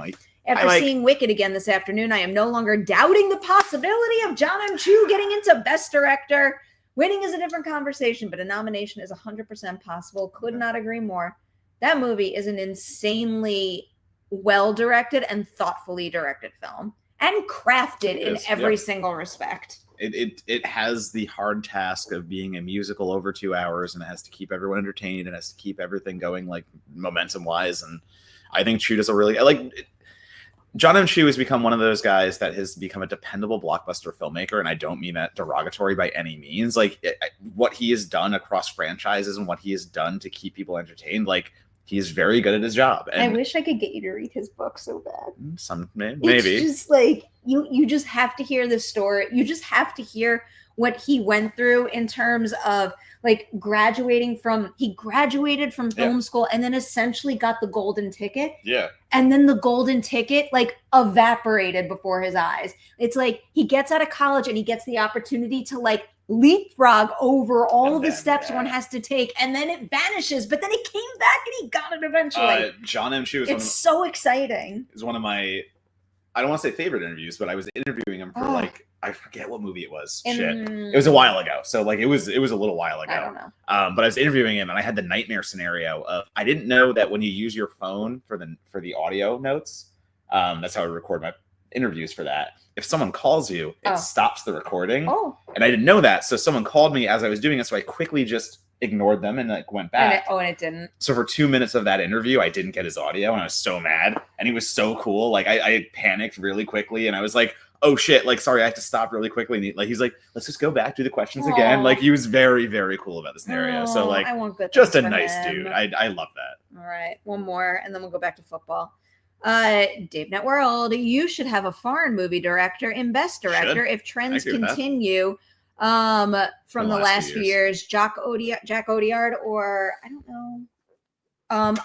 Speaker 1: After seeing Wicked again this afternoon, I am no longer doubting the possibility of John M. Chu getting into Best Director. Winning is a different conversation, but a nomination is 100% possible. Could not agree more. That movie is an insanely well-directed and thoughtfully directed film and crafted in every single respect.
Speaker 2: It has the hard task of being a musical over 2 hours, and it has to keep everyone entertained and has to keep everything going like momentum-wise, and I think Chu does a really John M. Chu has become one of those guys that has become a dependable blockbuster filmmaker, and I don't mean that derogatory by any means. Like what he has done across franchises and what he has done to keep people entertained, like he is very good at his job. And
Speaker 1: I wish I could get you to read his book so bad.
Speaker 2: Maybe
Speaker 1: it's just like you just have to hear this story. You just have to hear what he went through in terms of like graduated from film school and then essentially got the golden ticket.
Speaker 2: Yeah.
Speaker 1: And then the golden ticket like evaporated before his eyes. It's like he gets out of college and he gets the opportunity to like leapfrog over all of the steps one has to take, and then it vanishes, but then it came back and he got it eventually.
Speaker 2: John M. Chu is
Speaker 1: so exciting.
Speaker 2: Is one of my, I don't want to say favorite interviews, but I was interviewing him for like, I forget what movie it was. It was a while ago. So like it was a little while ago.
Speaker 1: I don't know.
Speaker 2: But I was interviewing him and I had the nightmare scenario of, I didn't know that when you use your phone for the audio notes, that's how I record my interviews for that. If someone calls you, it stops the recording. And I didn't know that. So someone called me as I was doing it. So I quickly just ignored them and like went back.
Speaker 1: And it didn't.
Speaker 2: So for 2 minutes of that interview, I didn't get his audio and I was so mad. And he was so cool. Like I panicked really quickly and I was like, oh shit, like sorry, I have to stop really quickly. And he's like, let's just go back, do the questions again. Like he was very, very cool about the scenario. So like
Speaker 1: I want good
Speaker 2: just a nice dude. I love that.
Speaker 1: All right. One more and then we'll go back to football. Dave Networld, you should have a foreign movie director in Best Director if trends continue from the last few years. Jack Odiard, or I don't know.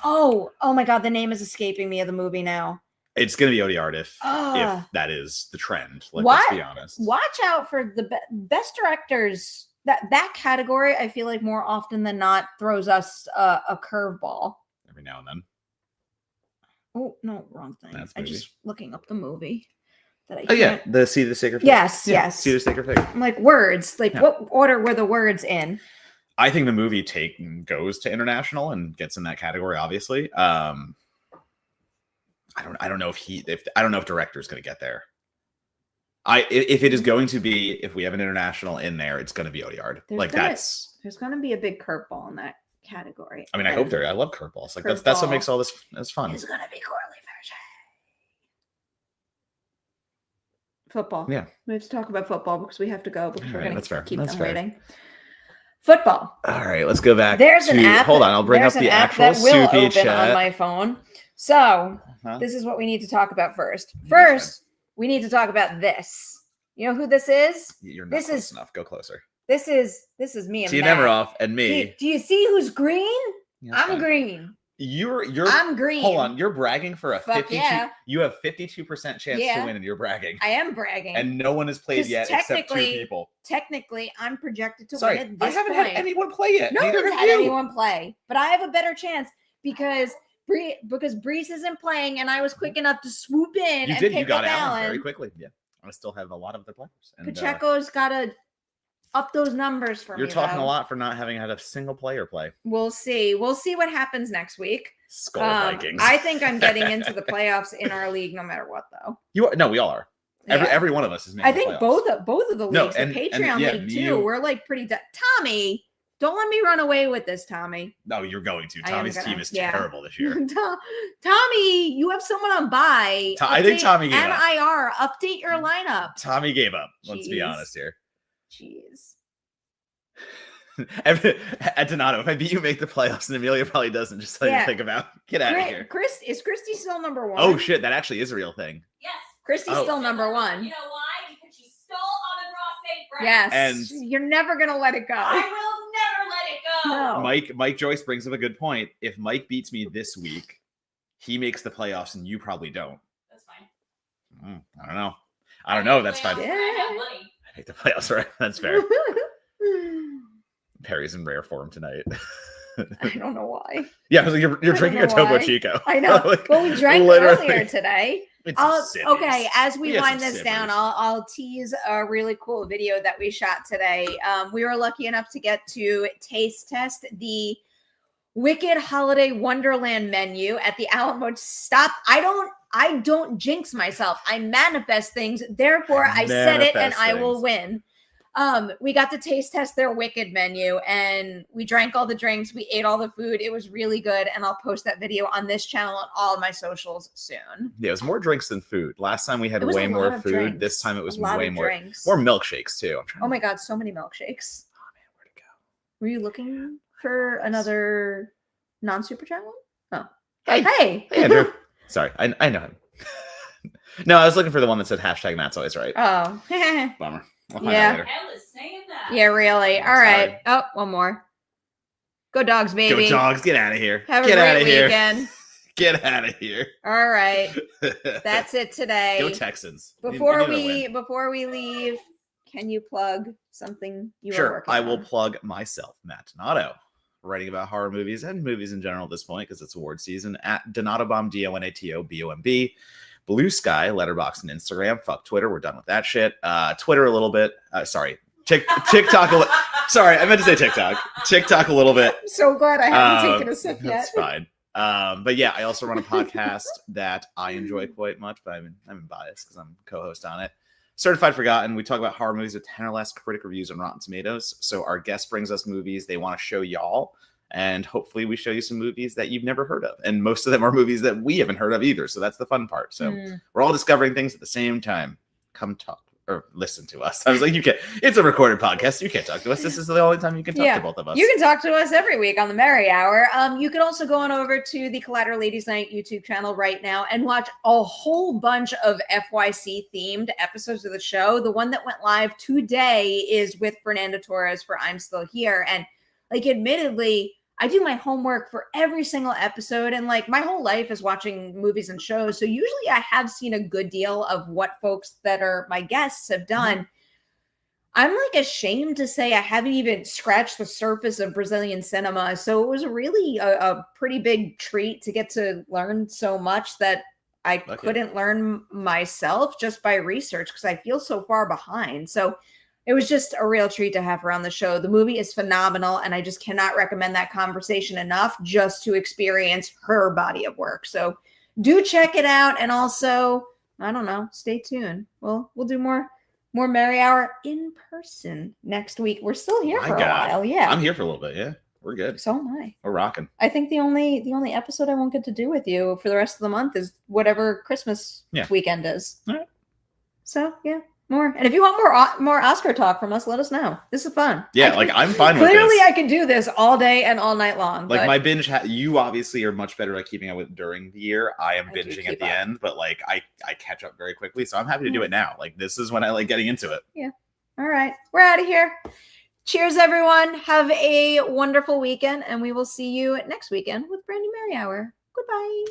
Speaker 1: Oh my God, the name is escaping me of the movie now.
Speaker 2: It's gonna be Odiard if that is the trend. Like, let's be honest.
Speaker 1: Watch out for the best directors. that category, I feel like more often than not throws us a curveball.
Speaker 2: Every now and then.
Speaker 1: Oh no, wrong thing.
Speaker 2: That's
Speaker 1: I
Speaker 2: movie.
Speaker 1: just looking up the movie that I
Speaker 2: Oh yeah,
Speaker 1: can't.
Speaker 2: the See the Sacred Fig.
Speaker 1: Yes,
Speaker 2: Yeah,
Speaker 1: yes.
Speaker 2: See the Sacred Fig.
Speaker 1: I'm like words. Like
Speaker 2: Yeah.
Speaker 1: what order were the words in?
Speaker 2: I think the movie goes to international and gets in that category. Obviously, I don't know if director's going to get there. If it is going to be, if we have an international in there, it's going to be Odiard.
Speaker 1: There's going to be a big curveball in that category.
Speaker 2: I mean, I hope I love curveballs. Like that's what makes all this as fun.
Speaker 1: It's going to be Corley version. Football.
Speaker 2: Yeah.
Speaker 1: We have to talk about football because we have to go because we're going to keep them waiting. Football.
Speaker 2: All right, let's go back.
Speaker 1: There's an app.
Speaker 2: Hold on, I'll bring up the actual
Speaker 1: that will
Speaker 2: Soupy
Speaker 1: open
Speaker 2: chat
Speaker 1: on my phone. So this is what we need to talk about first. First, we need to talk about this. You know who this is?
Speaker 2: You're not close enough. Go closer.
Speaker 1: This is me and
Speaker 2: See
Speaker 1: Matt.
Speaker 2: Nemiroff and me.
Speaker 1: Do you see who's green?
Speaker 2: Yeah,
Speaker 1: I'm green.
Speaker 2: I'm
Speaker 1: green.
Speaker 2: Hold on, you're bragging for a 52.
Speaker 1: Yeah.
Speaker 2: You have 52% chance to win, and you're bragging.
Speaker 1: I am bragging.
Speaker 2: And no one has played yet except 2 people.
Speaker 1: Technically, I'm projected to
Speaker 2: Sorry,
Speaker 1: win at this
Speaker 2: I haven't
Speaker 1: point.
Speaker 2: had anyone play yet.
Speaker 1: No
Speaker 2: Neither
Speaker 1: one's
Speaker 2: have
Speaker 1: had
Speaker 2: you.
Speaker 1: anyone play, but I have a better chance because Brees isn't playing, and I was quick enough to swoop in.
Speaker 2: You did. You got
Speaker 1: Allen
Speaker 2: Allen very quickly. Yeah, I still have a lot of the players. And,
Speaker 1: Pacheco's got to up those numbers for me.
Speaker 2: You're talking a lot for not having had a single player play.
Speaker 1: We'll see. We'll see what happens next week.
Speaker 2: Skull Vikings.
Speaker 1: I think I'm getting into the playoffs in our league, no matter what, though.
Speaker 2: No, we all are. Every one of us is making
Speaker 1: I think
Speaker 2: the
Speaker 1: both
Speaker 2: playoffs.
Speaker 1: of the leagues,
Speaker 2: No,
Speaker 1: the Patreon league too. We're like pretty. Tommy, don't let me run away with this, Tommy.
Speaker 2: No, you're going to. Tommy's team is terrible this year.
Speaker 1: Tommy, you have someone on bye.
Speaker 2: I think Tommy gave up.
Speaker 1: NIR, update your lineup.
Speaker 2: Tommy gave up. Let's be honest here.
Speaker 1: Jeez.
Speaker 2: At Donato, if I beat you, make the playoffs, and Emilia probably doesn't. Just something to think about. Get out of here.
Speaker 1: Is Christy still number one?
Speaker 2: Oh shit, that actually is a real thing.
Speaker 3: Yes.
Speaker 1: Christy's still number one.
Speaker 3: You know why? Because she stole Almond Ross St. Brown.
Speaker 1: Yes.
Speaker 2: And
Speaker 1: you're never gonna let it go.
Speaker 3: I will never let it go.
Speaker 1: No.
Speaker 2: Mike Joyce brings up a good point. If Mike beats me this week, he makes the playoffs, and you probably don't.
Speaker 3: That's fine.
Speaker 2: I don't know. That's fine.
Speaker 3: Yeah.
Speaker 2: I make the playoffs, right? That's fair. Perry's in rare form tonight.
Speaker 1: I don't know why.
Speaker 2: Yeah, because you're drinking a Topo Chico.
Speaker 1: I know. Well, we drank earlier today. Okay, as we wind this down, I'll tease a really cool video that we shot today. We were lucky enough to get to taste test the Wicked Holiday Wonderland menu at the Alamo. Stop! I don't jinx myself. I manifest things. Therefore, I said it, and I will win. We got to taste test their Wicked menu, and we drank all the drinks. We ate all the food. It was really good, and I'll post that video on this channel and all of my socials soon.
Speaker 2: Yeah, it was more drinks than food. Last time we had way more food.
Speaker 1: Drinks.
Speaker 2: This time it was way more
Speaker 1: drinks.
Speaker 2: More milkshakes too.
Speaker 1: Oh my god, so many milkshakes.
Speaker 2: Oh man, where'd it go?
Speaker 1: Were you looking for another non-super chat one? Oh,
Speaker 2: hey Andrew. Sorry, I know him. No, I was looking for the one that said hashtag Matt's always right.
Speaker 1: Oh,
Speaker 2: bummer. I'll find out later.
Speaker 3: Hell is saying that.
Speaker 1: Yeah, really. All right. Oh, one more. Go Dogs, baby.
Speaker 2: Go Dogs. Get out of here.
Speaker 1: Have a
Speaker 2: great
Speaker 1: great weekend.
Speaker 2: Get out of here.
Speaker 1: All right. That's it today.
Speaker 2: Go Texans.
Speaker 1: Before we leave, can you plug something you are working on?
Speaker 2: I will plug myself, Matt Donato, writing about horror movies and movies in general at this point because it's award season at Donatobomb, DONATOBOMB. Blue Sky, Letterboxd, and Instagram. Fuck Twitter. We're done with that shit. Twitter a little bit. Sorry. TikTok. Sorry, I meant to say TikTok. TikTok a little bit.
Speaker 1: I'm so glad I haven't taken a sip yet.
Speaker 2: That's fine. But yeah, I also run a podcast that I enjoy quite much, but I'm biased because I'm co-host on it. Certified Forgotten. We talk about horror movies with 10 or less critic reviews on Rotten Tomatoes. So our guest brings us movies they want to show y'all. And hopefully we show you some movies that you've never heard of. And most of them are movies that we haven't heard of either. So that's the fun part. So we're all discovering things at the same time. Come talk or listen to us. I was like, it's a recorded podcast. You can't talk to us. This is the only time you can talk to both of us.
Speaker 1: You can talk to us every week on the Merri Hour. You can also go on over to the Collider Ladies Night YouTube channel right now and watch a whole bunch of FYC themed episodes of the show. The one that went live today is with Fernanda Torres for I'm Still Here. And admittedly, I do my homework for every single episode, and my whole life is watching movies and shows. So usually I have seen a good deal of what folks that are my guests have done. I'm like ashamed to say I haven't even scratched the surface of Brazilian cinema. So it was really a pretty big treat to get to learn so much that I couldn't learn myself just by research because I feel so far behind. So it was just a real treat to have her on the show. The movie is phenomenal, and I just cannot recommend that conversation enough just to experience her body of work. So do check it out, and also, I don't know, stay tuned. We'll do more Merri Hour in person next week. We're still here for a while. Yeah,
Speaker 2: I'm here for a little bit. Yeah, we're good.
Speaker 1: So am I.
Speaker 2: We're rocking.
Speaker 1: I think the only episode I won't get to do with you for the rest of the month is whatever Christmas weekend is.
Speaker 2: All right.
Speaker 1: So yeah. More. And if you want more Oscar talk from us, let us know. This is fun.
Speaker 2: Yeah, I'm fine with this.
Speaker 1: Clearly, I can do this all day and all night long.
Speaker 2: Like my binge, you obviously are much better at keeping up with during the year. I am binging at the end, but like I catch up very quickly. So I'm happy to do it now. Like this is when I like getting into it.
Speaker 1: Yeah. All right. We're out of here. Cheers, everyone. Have a wonderful weekend, and we will see you next weekend with brand new Merri Hour. Goodbye.